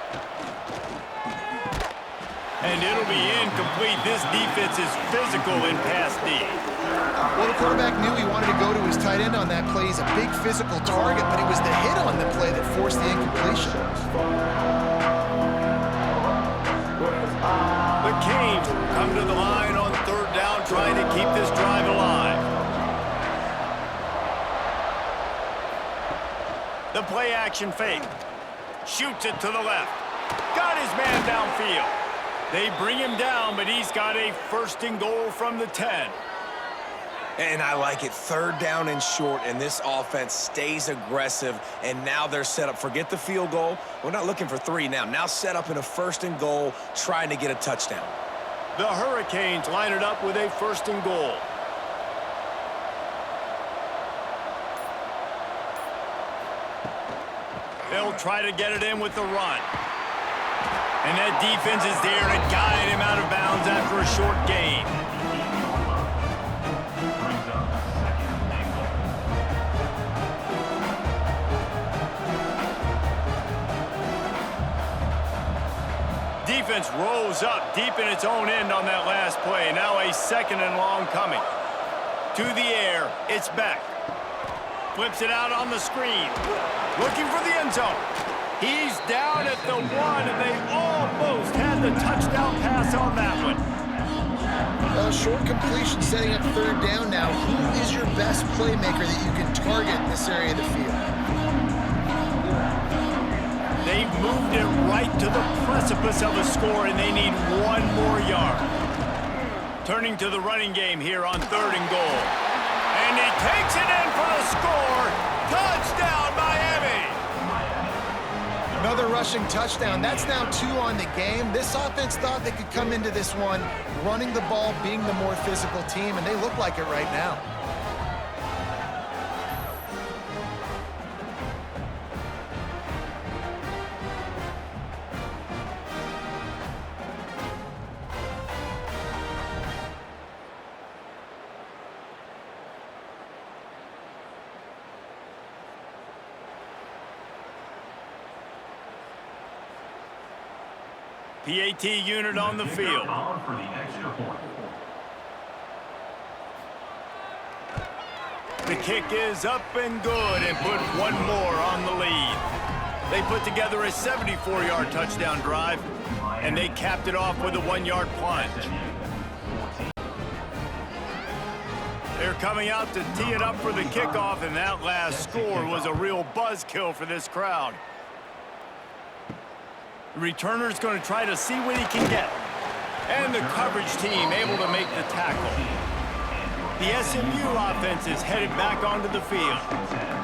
S1: And it'll be incomplete. This defense is physical in pass D.
S3: Well, the quarterback knew he wanted to go to his tight end on that play. He's a big physical target, but it was the hit on the play that forced the incompletion.
S1: The Canes come to the line on 3rd down, trying to keep this drive alive. The play action fake. Shoots it to the left. Got his man downfield. They bring him down, but he's got a 1st and goal from the 10.
S2: And I like it. 3rd down and short, and this offense stays aggressive, and now they're set up. Forget the field goal. We're not looking for 3 now. Now set up in a 1st and goal, trying to get a touchdown.
S1: The Hurricanes line it up with a 1st and goal. They'll They'll try to get it in with the run. And that defense is there to guide him out of bounds after a short gain.
S4: Brings up second and goal.
S1: Defense rolls up deep in its own end on that last play. Now a second and long coming. To the air, it's back. Flips it out on the screen. Looking for the end zone. He's down at the 1, and they almost had the touchdown pass on that one.
S3: Short completion setting up third down now. Who is your best playmaker that you can target in this area of the field?
S1: They've moved it right to the precipice of a score, and they need one more yard. Turning to the running game here on 3rd and goal. And he takes it in for the score. Touchdown, Miami!
S3: Another rushing touchdown. That's now 2 on the game. This offense thought they could come into this one running the ball, being the more physical team, and they look like it right now.
S1: PAT unit on the field.
S4: On for the extra point.
S1: The kick is up and good and put one more on the lead. They put together a 74-yard touchdown drive, and they capped it off with a 1-yard plunge. They're coming out to tee it up for the kickoff, and that last score was a real buzzkill for this crowd. The returner's going to try to see what he can get. And the coverage team able to make the tackle. The SMU offense is headed back onto the field.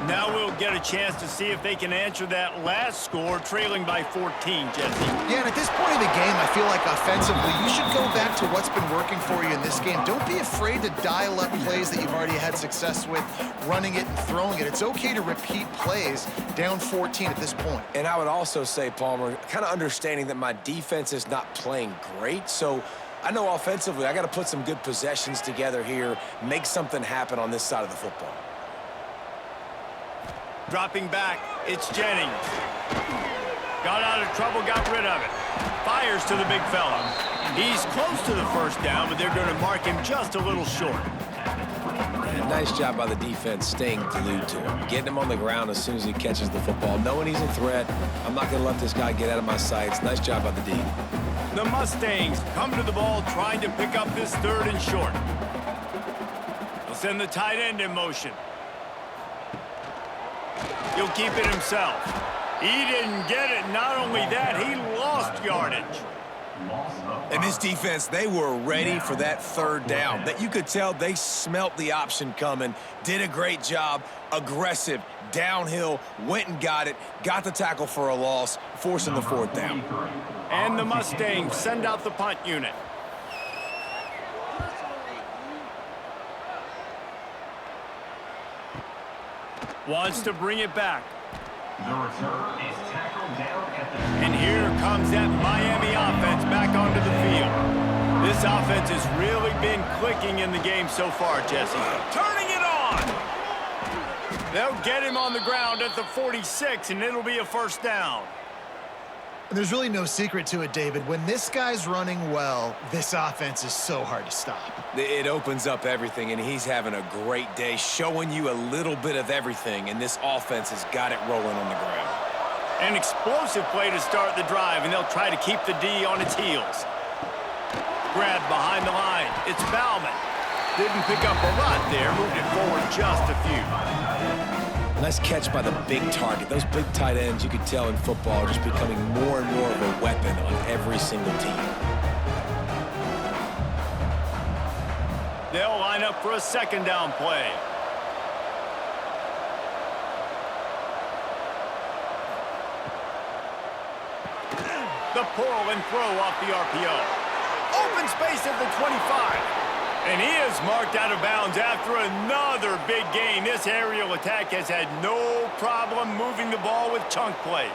S1: Now we'll get a chance to see if they can answer that last score, trailing by 14, Jesse.
S3: Yeah, and at this point in the game, I feel like offensively, you should go back to what's been working for you in this game. Don't be afraid to dial up plays that you've already had success with, running it and throwing it. It's okay to repeat plays down 14 at this point.
S2: And I would also say, Palmer, kind of understanding that my defense is not playing great, so I know offensively I got to put some good possessions together here, make something happen on this side of the football.
S1: Dropping back, it's Jennings. Got out of trouble, got rid of it. Fires to the big fella. He's close to the first down, but they're going to mark him just a little short.
S2: And nice job by the defense staying glued to him, getting him on the ground as soon as he catches the football, knowing he's a threat. I'm not going to let this guy get out of my sights. Nice job by the D.
S1: The Mustangs come to the ball trying to pick up this 3rd and short. They'll send the tight end in motion. He'll keep it himself. He didn't get it. Not only that, he lost yardage.
S2: And this defense, they were ready for that 3rd down. That you could tell they smelt the option coming, did a great job, aggressive, downhill, went and got it, got the tackle for a loss, forcing the 4th down.
S1: And the Mustangs send out the punt unit. Wants to bring it back.
S4: The return is tackled down at the...
S1: And here comes that Miami offense back onto the field. This offense has really been clicking in the game so far, Jesse. Turning it on! They'll get him on the ground at the 46, and it'll be a 1st down.
S3: There's really no secret to it, David. When this guy's running well, this offense is so hard to stop.
S2: It opens up everything, and he's having a great day, showing you a little bit of everything, and this offense has got it rolling on the ground.
S1: An explosive play to start the drive, and they'll try to keep the D on its heels. Grab behind the line. It's Bauman. Didn't pick up a lot there, moved it forward just a few.
S2: Nice catch by the big target. Those big tight ends, you could tell in football, are just becoming more and more of a weapon on every single team.
S1: They'll line up for a 2nd down play. The pull and throw off the RPO. Open space at the 25. And he is marked out of bounds after another big gain. This aerial attack has had no problem moving the ball with chunk plays.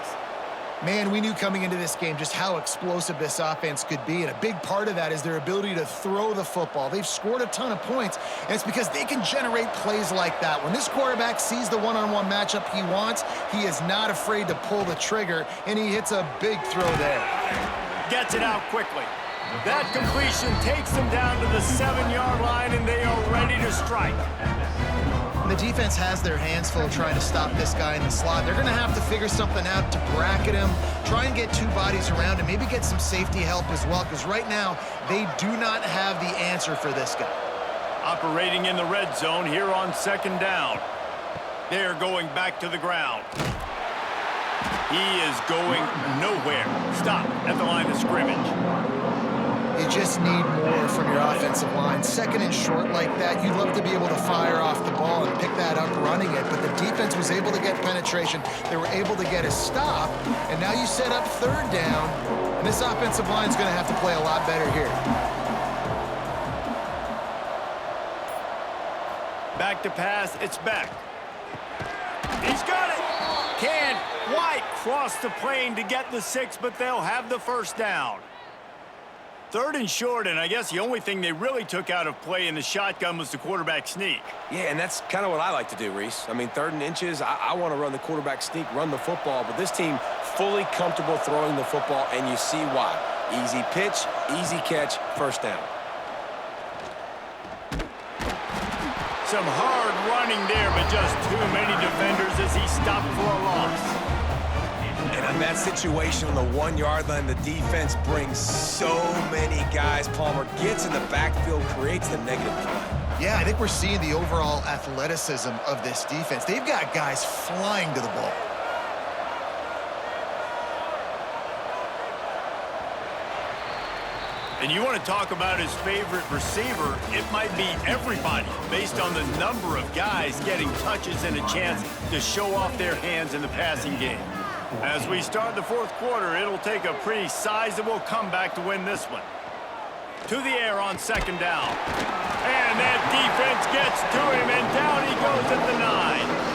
S3: Man, we knew coming into this game just how explosive this offense could be, and a big part of that is their ability to throw the football. They've scored a ton of points, and it's because they can generate plays like that. When this quarterback sees the one-on-one matchup he wants, he is not afraid to pull the trigger, and he hits a big throw there.
S1: Gets it out quickly. That completion takes them down to the 7-yard line, and they are ready to strike.
S3: The defense has their hands full trying to stop this guy in the slot. They're going to have to figure something out to bracket him, try and get two bodies around him, maybe get some safety help as well, because right now they do not have the answer for this guy.
S1: Operating in the red zone here on 2nd down. They're going back to the ground. He is going nowhere. Stop at the line of scrimmage.
S3: You just need more from your offensive line. 2nd and short like that, you'd love to be able to fire off the ball and pick that up running it, but the defense was able to get penetration. They were able to get a stop, and now you set up 3rd down, and this offensive line is going to have to play a lot better here.
S1: Back to pass, it's back. He's got it. Can't quite cross the plane to get the 6, but they'll have the 1st down. 3rd and short, and I guess the only thing they really took out of play in the shotgun was the quarterback sneak.
S2: Yeah, and that's kind of what I like to do, Reese. I mean, 3rd and inches, I want to run the quarterback sneak, run the football, but this team fully comfortable throwing the football, and you see why. Easy pitch, easy catch, 1st down.
S1: Some hard running there, but just too many defenders as he stopped for a loss.
S2: And in that situation on the 1-yard line, the defense brings so many guys. Palmer gets in the backfield, creates the negative play.
S3: Yeah, I think we're seeing the overall athleticism of this defense. They've got guys flying to the ball.
S1: And you want to talk about his favorite receiver, it might be everybody, based on the number of guys getting touches and a chance to show off their hands in the passing game. As we start the 4th quarter, it'll take a pretty sizable comeback to win this one. To the air on 2nd down. And that defense gets to him, and down he goes at the 9.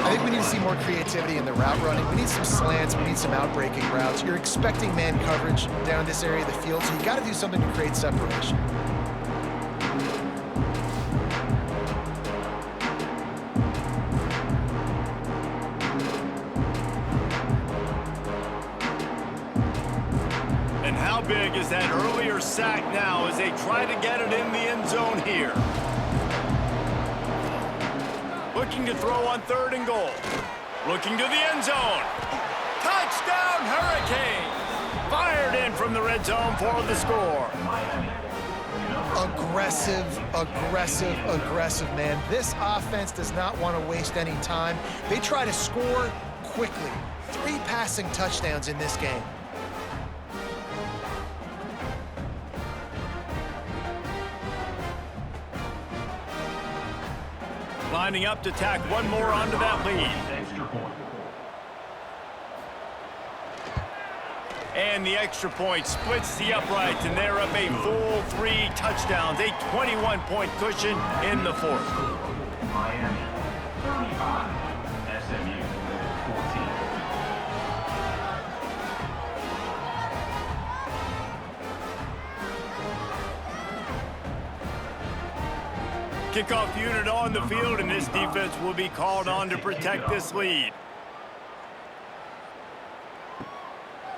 S3: I think we need to see more creativity in the route running. We need some slants. We need some out-breaking routes. You're expecting man coverage down in this area of the field, so you got to do something to create separation.
S1: And how big is that earlier sack now as they try to get it in the end zone here? Looking to throw on 3rd and goal. Looking to the end zone. Touchdown, Hurricanes! Fired in from the red zone for the score.
S3: Aggressive, aggressive, aggressive, man. This offense does not want to waste any time. They try to score quickly. 3 passing touchdowns in this game.
S1: Lining up to tack one more onto that lead. And the extra point splits the uprights, and they're up a full 3 touchdowns, a 21-point cushion in the 4th.
S4: Miami 35, SMU 14.
S1: Kickoff unit on the field, and this defense will be called on to protect this lead.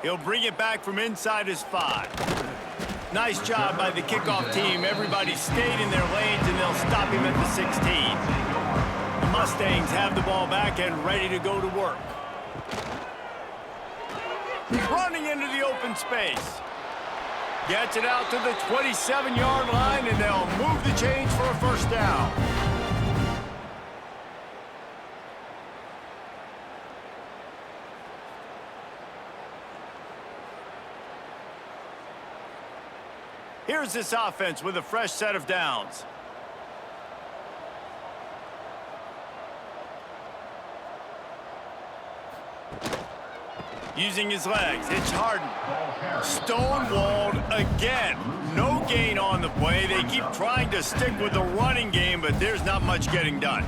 S1: He'll bring it back from inside his 5. Nice job by the kickoff team. Everybody stayed in their lanes, and they'll stop him at the 16. The Mustangs have the ball back and ready to go to work. Running into the open space. Gets it out to the 27-yard line, and they'll move the chains for a 1st down. Here's this offense with a fresh set of downs. Using his legs, it's Harden. Stonewalled Again, no gain on the play. They keep trying to stick with the running game, but there's not much getting done.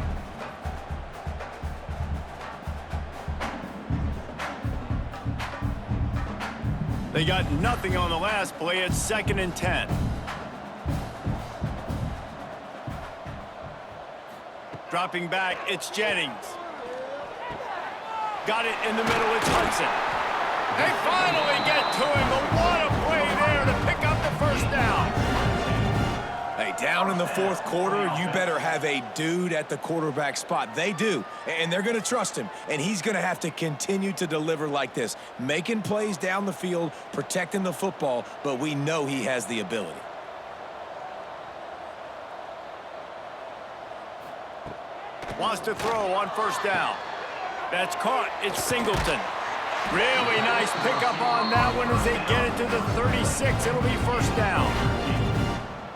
S1: They got nothing on the last play. It's 2nd and 10. Dropping back, it's Jennings. Got it in the middle, it's Hudson. They finally get to him, but what a play there to pick up the first down.
S2: Hey, down in the 4th quarter, you better have a dude at the quarterback spot. They do, and they're going to trust him, and he's going to have to continue to deliver like this, making plays down the field, protecting the football, but we know he has the ability.
S1: Wants to throw on 1st down. That's caught. It's Singleton. Really nice pickup on that one as they get it to the 36. It'll be 1st down.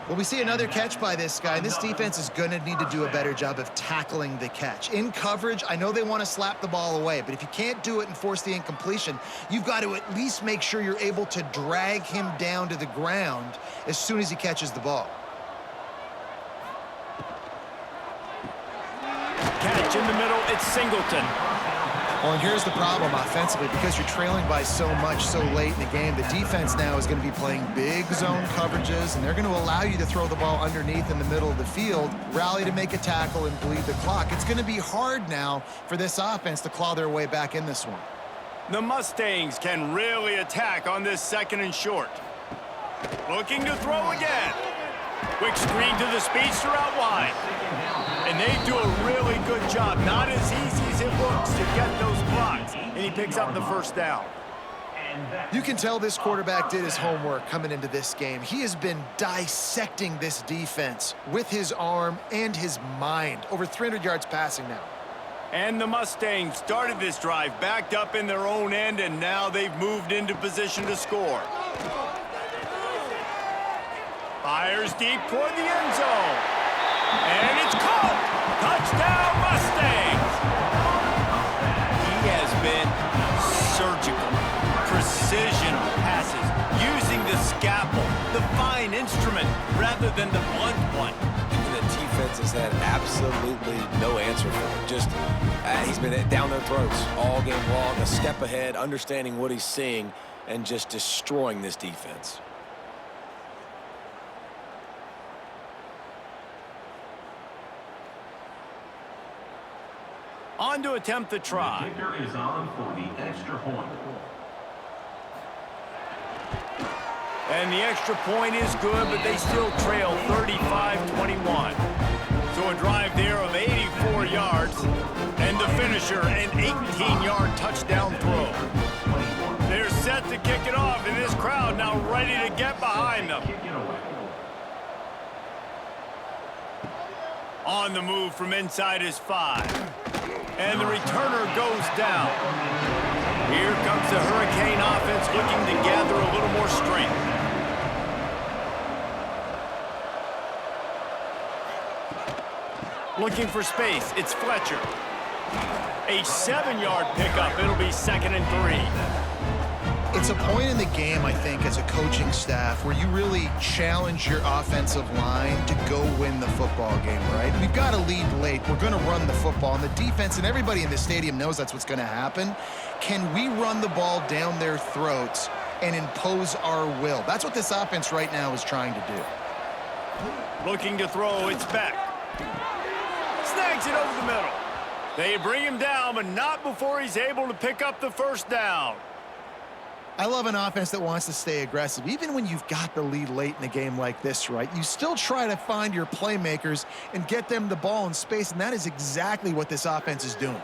S3: Well, we see another catch by this guy. This defense is going to need to do a better job of tackling the catch. In coverage, I know they want to slap the ball away, but if you can't do it and force the incompletion, you've got to at least make sure you're able to drag him down to the ground as soon as he catches the ball.
S1: Catch in the middle, it's Singleton.
S3: Well, and here's the problem offensively. Because you're trailing by so much so late in the game, the defense now is going to be playing big zone coverages, and they're going to allow you to throw the ball underneath in the middle of the field, rally to make a tackle, and bleed the clock. It's going to be hard now for this offense to claw their way back in this one.
S1: The Mustangs can really attack on this 2nd and short. Looking to throw again. Quick screen to the speedster out wide. And they do a really good job. Not as easy as it looks to get those blocks. And he picks up the 1st down.
S3: You can tell this quarterback did his homework coming into this game. He has been dissecting this defense with his arm and his mind. Over 300 yards passing now.
S1: And the Mustangs started this drive backed up in their own end, and now they've moved into position to score. Fires deep toward the end zone. And it's caught! Touchdown, Mustangs! He has been surgical. Precision passes, using the scalpel, the fine instrument, rather than the blunt one.
S2: The defense has had absolutely no answer for him. Just, he's been down their throats all game long, a step ahead, understanding what he's seeing, and just destroying this defense.
S1: On to attempt the try.
S4: The kicker is on for the extra point.
S1: And the extra point is good, but they still trail 35-21. So a drive there of 84 yards, and the finisher, an 18-yard touchdown throw. They're set to kick it off, and this crowd now ready to get behind them. On the move from inside his 5. And the returner goes down. Here comes the Hurricane offense looking to gather a little more strength. Looking for space, it's Fletcher. A 7-yard pickup, it'll be 2nd and 3.
S3: It's a point in the game, I think, as a coaching staff where you really challenge your offensive line to go win the football game, right? We've got to lead late. We're going to run the football. And the defense and everybody in the stadium knows that's what's going to happen. Can we run the ball down their throats and impose our will? That's what this offense right now is trying to do.
S1: Looking to throw, it's Beck. Snags it over the middle. They bring him down, but not before he's able to pick up the 1st down.
S3: I love an offense that wants to stay aggressive. Even when you've got the lead late in a game like this, right, you still try to find your playmakers and get them the ball in space, and that is exactly what this offense is doing.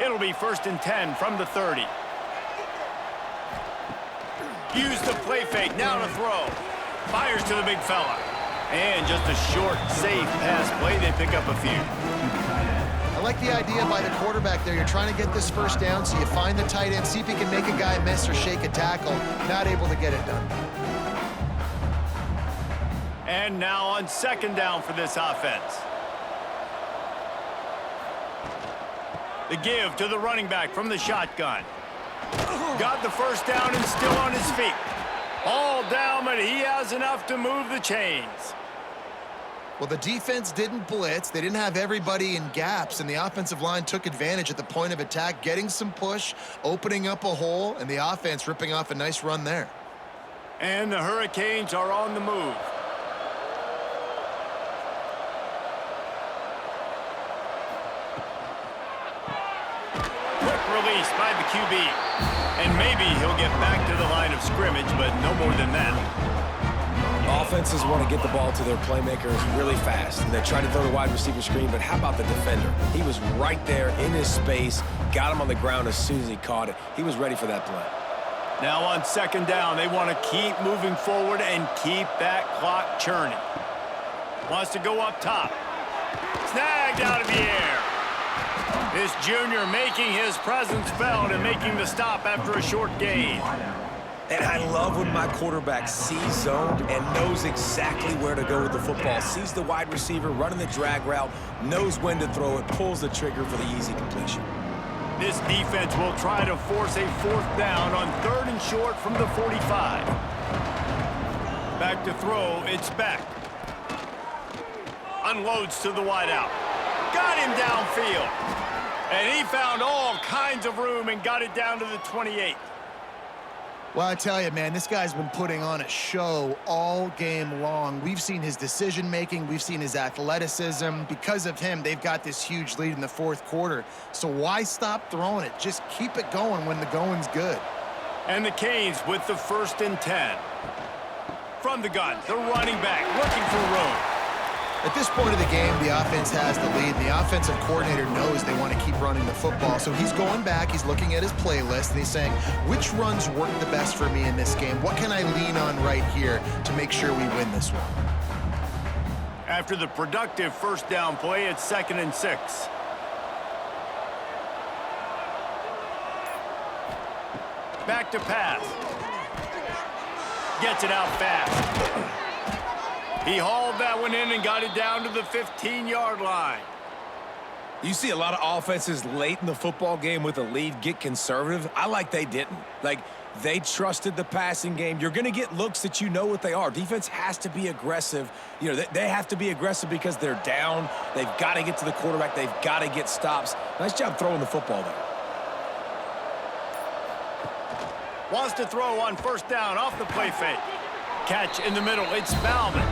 S1: It'll be 1st and 10 from the 30. Use the play fake, now to throw. Fires to the big fella. And just a short, safe pass play. They pick up a few.
S3: I like the idea by the quarterback there. You're trying to get this 1st down, so you find the tight end, see if he can make a guy miss or shake a tackle. Not able to get it done.
S1: And now on 2nd down for this offense. The give to the running back from the shotgun. Got the 1st down and still on his feet. All down, but he has enough to move the chains.
S3: Well, the defense didn't blitz. They didn't have everybody in gaps, and the offensive line took advantage at the point of attack, getting some push, opening up a hole, and the offense ripping off a nice run there.
S1: And the Hurricanes are on the move. Quick release by the QB. And maybe he'll get back to the line of scrimmage, but no more than that.
S2: Offenses want to get the ball to their playmakers really fast, and they try to throw the wide receiver screen, but how about the defender? He was right there in his space, got him on the ground as soon as he caught it. He was ready for that play.
S1: Now on second down, they want to keep moving forward and keep that clock churning. Wants to go up top. Snagged out of the air. This junior making his presence felt and making the stop after a short gain.
S2: And I love when my quarterback sees zoned and knows exactly where to go with the football. Sees the wide receiver running the drag route, knows when to throw it, pulls the trigger for the easy completion.
S1: This defense will try to force a fourth down on 3rd and short from the 45. Back to throw, it's Beck. Unloads to the wideout. Got him downfield. And he found all kinds of room and got it down to the 28.
S3: Well, I tell you, man, this guy's been putting on a show all game long. We've seen his decision-making. We've seen his athleticism. Because of him, they've got this huge lead in the 4th quarter. So why stop throwing it? Just keep it going when the going's good.
S1: And the Canes with the 1st and 10. From the gun, the running back looking for room.
S3: At this point of the game, the offense has the lead, and the offensive coordinator knows they want to keep running the football. So he's going back, he's looking at his playlist, and he's saying, which runs work the best for me in this game? What can I lean on right here to make sure we win this one?
S1: After the productive first down play, it's 2nd and 6. Back to pass. Gets it out fast. He hauled that one in and got it down to the 15-yard line.
S2: You see a lot of offenses late in the football game with a lead get conservative. I like they didn't. Like, they trusted the passing game. You're going to get looks that you know what they are. Defense has to be aggressive. You know, they have to be aggressive because they're down. They've got to get to the quarterback. They've got to get stops. Nice job throwing the football there.
S1: Wants to throw on 1st down off the play fake. Catch in the middle, it's Bauman.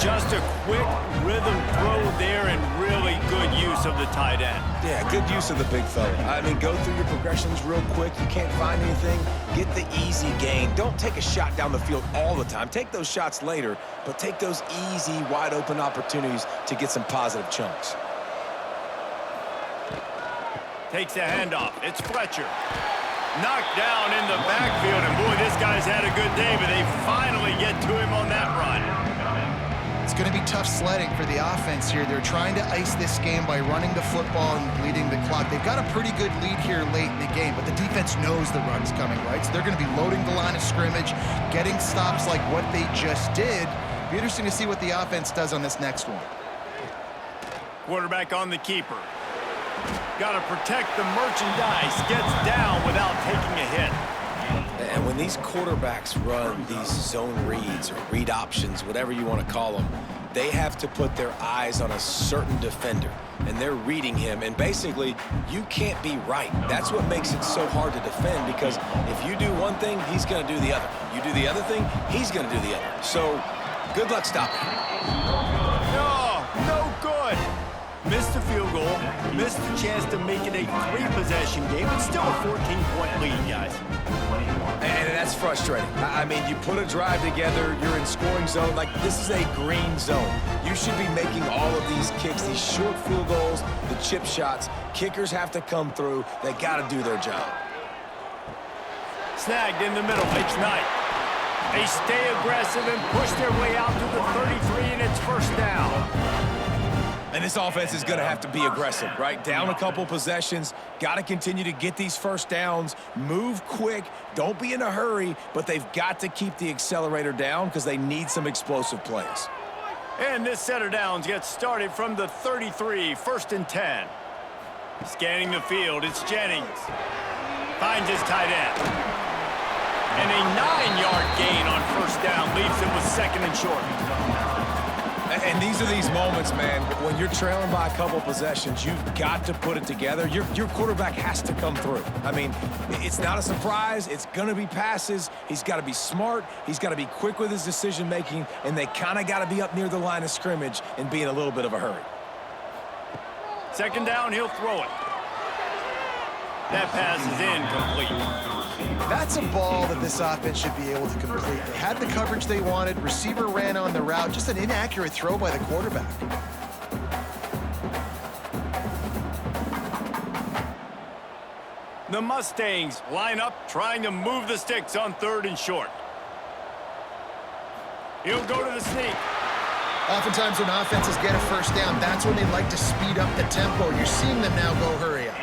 S1: Just a quick rhythm throw there and really good use of the tight end.
S2: Yeah, good use of the big fella. I mean, go through your progressions real quick. You can't find anything, get the easy gain. Don't take a shot down the field all the time. Take those shots later, but take those easy, wide-open opportunities to get some positive chunks.
S1: Takes a handoff, it's Fletcher. Knocked down in the backfield, and boy, this guy's had a good day, but they finally get to him on that run.
S3: It's going to be tough sledding for the offense here. They're trying to ice this game by running the football and bleeding the clock. They've got a pretty good lead here late in the game, but the defense knows the run's coming, right? So they're going to be loading the line of scrimmage, getting stops like what they just did. Be interesting to see what the offense does on this next one.
S1: Quarterback on the keeper. Got to protect the merchandise. Gets down without taking a hit.
S2: And when these quarterbacks run these zone reads or read options, whatever you want to call them, they have to put their eyes on a certain defender. And they're reading him. And basically, you can't be right. That's what makes it so hard to defend, because if you do one thing, he's going to do the other. You do the other thing, he's going to do the other. So, good luck stopping him.
S1: No good. Missed the field goal, missed the chance to make it a 3-possession game, but still a 14-point lead, guys.
S2: And that's frustrating. I mean, you put a drive together, you're in scoring zone. Like, this is a green zone. You should be making all of these kicks, these short field goals, the chip shots. Kickers have to come through. They got to do their job.
S1: Snagged in the middle, it's Knight. They stay aggressive and push their way out to the 33, and it's 1st down.
S2: And this offense is going to have to be aggressive, right? Down a couple possessions, got to continue to get these 1st downs, move quick, don't be in a hurry, but they've got to keep the accelerator down because they need some explosive plays.
S1: And this set of downs gets started from the 33, 1st and 10. Scanning the field, it's Jennings. Finds his tight end. And a 9-yard gain on 1st down leaves him with 2nd and short.
S2: And these are these moments, man, when you're trailing by a couple possessions, you've got to put it together. Your quarterback has to come through. I mean, it's not a surprise. It's going to be passes. He's got to be smart. He's got to be quick with his decision-making, and they kind of got to be up near the line of scrimmage and be in a little bit of a hurry.
S1: 2nd down, he'll throw it. That pass is incomplete.
S3: That's a ball that this offense should be able to complete. They had the coverage they wanted. Receiver ran on the route. Just an inaccurate throw by the quarterback.
S1: The Mustangs line up, trying to move the sticks on 3rd and short. He'll go to the sneak.
S3: Oftentimes when offenses get a 1st down, that's when they like to speed up the tempo. You're seeing them now go hurry up.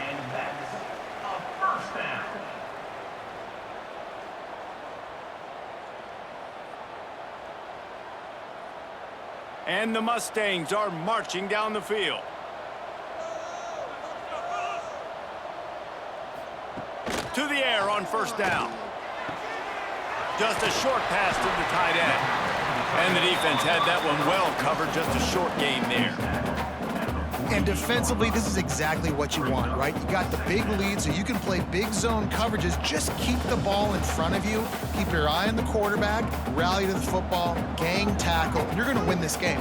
S1: And the Mustangs are marching down the field. To the air on 1st down. Just a short pass to the tight end. And the defense had that one well covered, just a short gain there.
S3: And defensively, this is exactly what you want, right? You got the big lead, so you can play big zone coverages. Just keep the ball in front of you. Keep your eye on the quarterback, rally to the football, gang tackle, and you're going to win this game.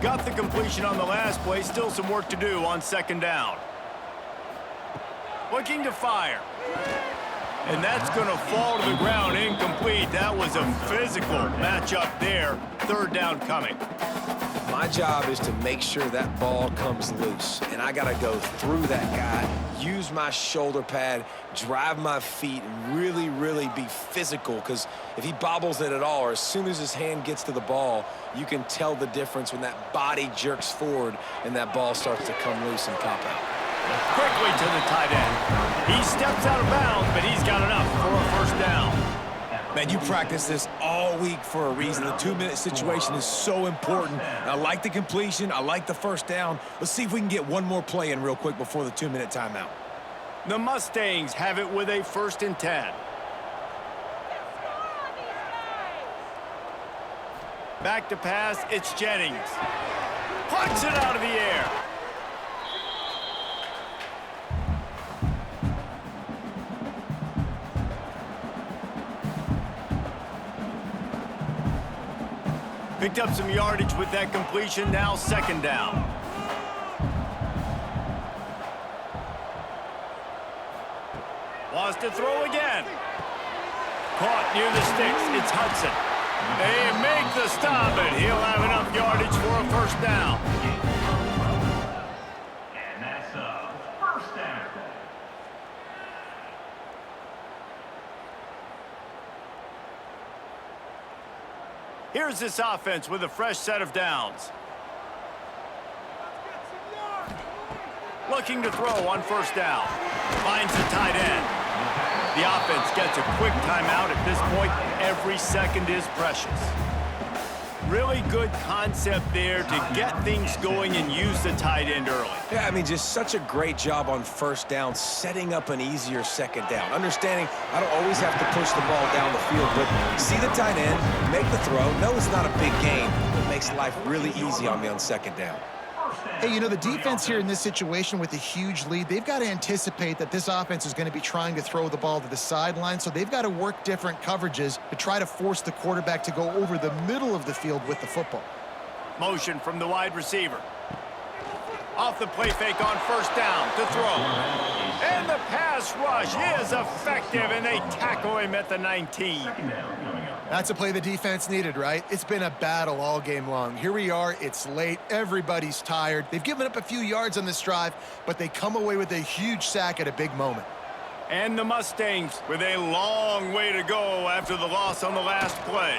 S1: Got the completion on the last play. Still some work to do on 2nd down. Looking to fire. And that's going to fall to the ground, incomplete. That was a physical matchup there. 3rd down coming.
S2: My job is to make sure that ball comes loose, and I got to go through that guy, use my shoulder pad, drive my feet, and really, really be physical, because if he bobbles it at all, or as soon as his hand gets to the ball, you can tell the difference when that body jerks forward and that ball starts to come loose and pop out.
S1: Quickly to the tight end. He steps out of bounds, but he's got enough for a 1st down.
S2: Man, you practice this all week for a reason. The 2-minute situation is so important. I like the completion. I like the 1st down. Let's see if we can get one more play in real quick before the 2-minute timeout.
S1: The Mustangs have it with a 1st and 10. Back to pass, it's Jennings. Punts it out of the air. Picked up some yardage with that completion, now 2nd down. Wants to throw again. Caught near the sticks, it's Hudson. They make the stop, and he'll have enough yardage for a 1st down.
S4: And that's a 1st down.
S1: Here's this offense with a fresh set of downs. Looking to throw on 1st down. Finds the tight end. The offense gets a quick timeout at this point. Every second is precious. Really good concept there to get things going and use the tight end early.
S2: Yeah, I mean, just such a great job on 1st down, setting up an easier 2nd down. Understanding I don't always have to push the ball down the field, but see the tight end, make the throw. No, it's not a big gain, but makes life really easy on me on 2nd down.
S3: Hey, you know, the defense here in this situation with a huge lead, they've got to anticipate that this offense is going to be trying to throw the ball to the sideline, so they've got to work different coverages to try to force the quarterback to go over the middle of the field with the football.
S1: Motion from the wide receiver. Off the play fake on 1st down to throw. And the pass rush is effective, and they tackle him at the 19.
S3: That's a play the defense needed, right? It's been a battle all game long. Here we are, it's late, everybody's tired. They've given up a few yards on this drive, but they come away with a huge sack at a big moment.
S1: And the Mustangs with a long way to go after the loss on the last play.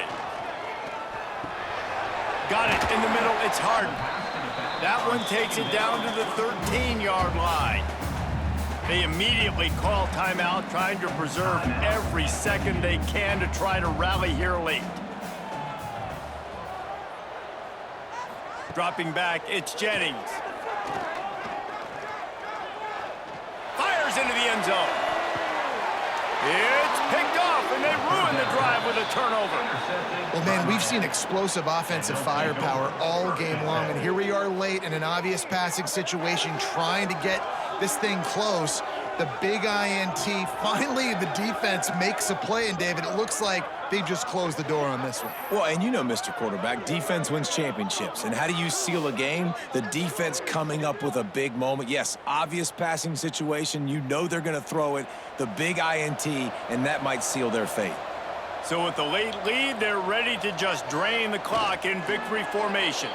S1: Got it in the middle, it's Harden. That one takes it down to the 13-yard line. They immediately call timeout, trying to preserve every second they can to try to rally here late. Dropping back, it's Jennings. Fires into the end zone. It's picked off, and they ruin the drive with a turnover.
S3: Well, man, we've seen explosive offensive firepower all game long, and here we are late in an obvious passing situation trying to get this thing close. The big INT, finally the defense makes a play, and David, it looks like they just closed the door on this one.
S2: Well, and you know, Mr. Quarterback, defense wins championships. And how do you seal a game? The defense coming up with a big moment. Yes, obvious passing situation. You know they're going to throw it. The big INT, and that might seal their fate.
S1: So with the late lead, they're ready to just drain the clock in victory formation.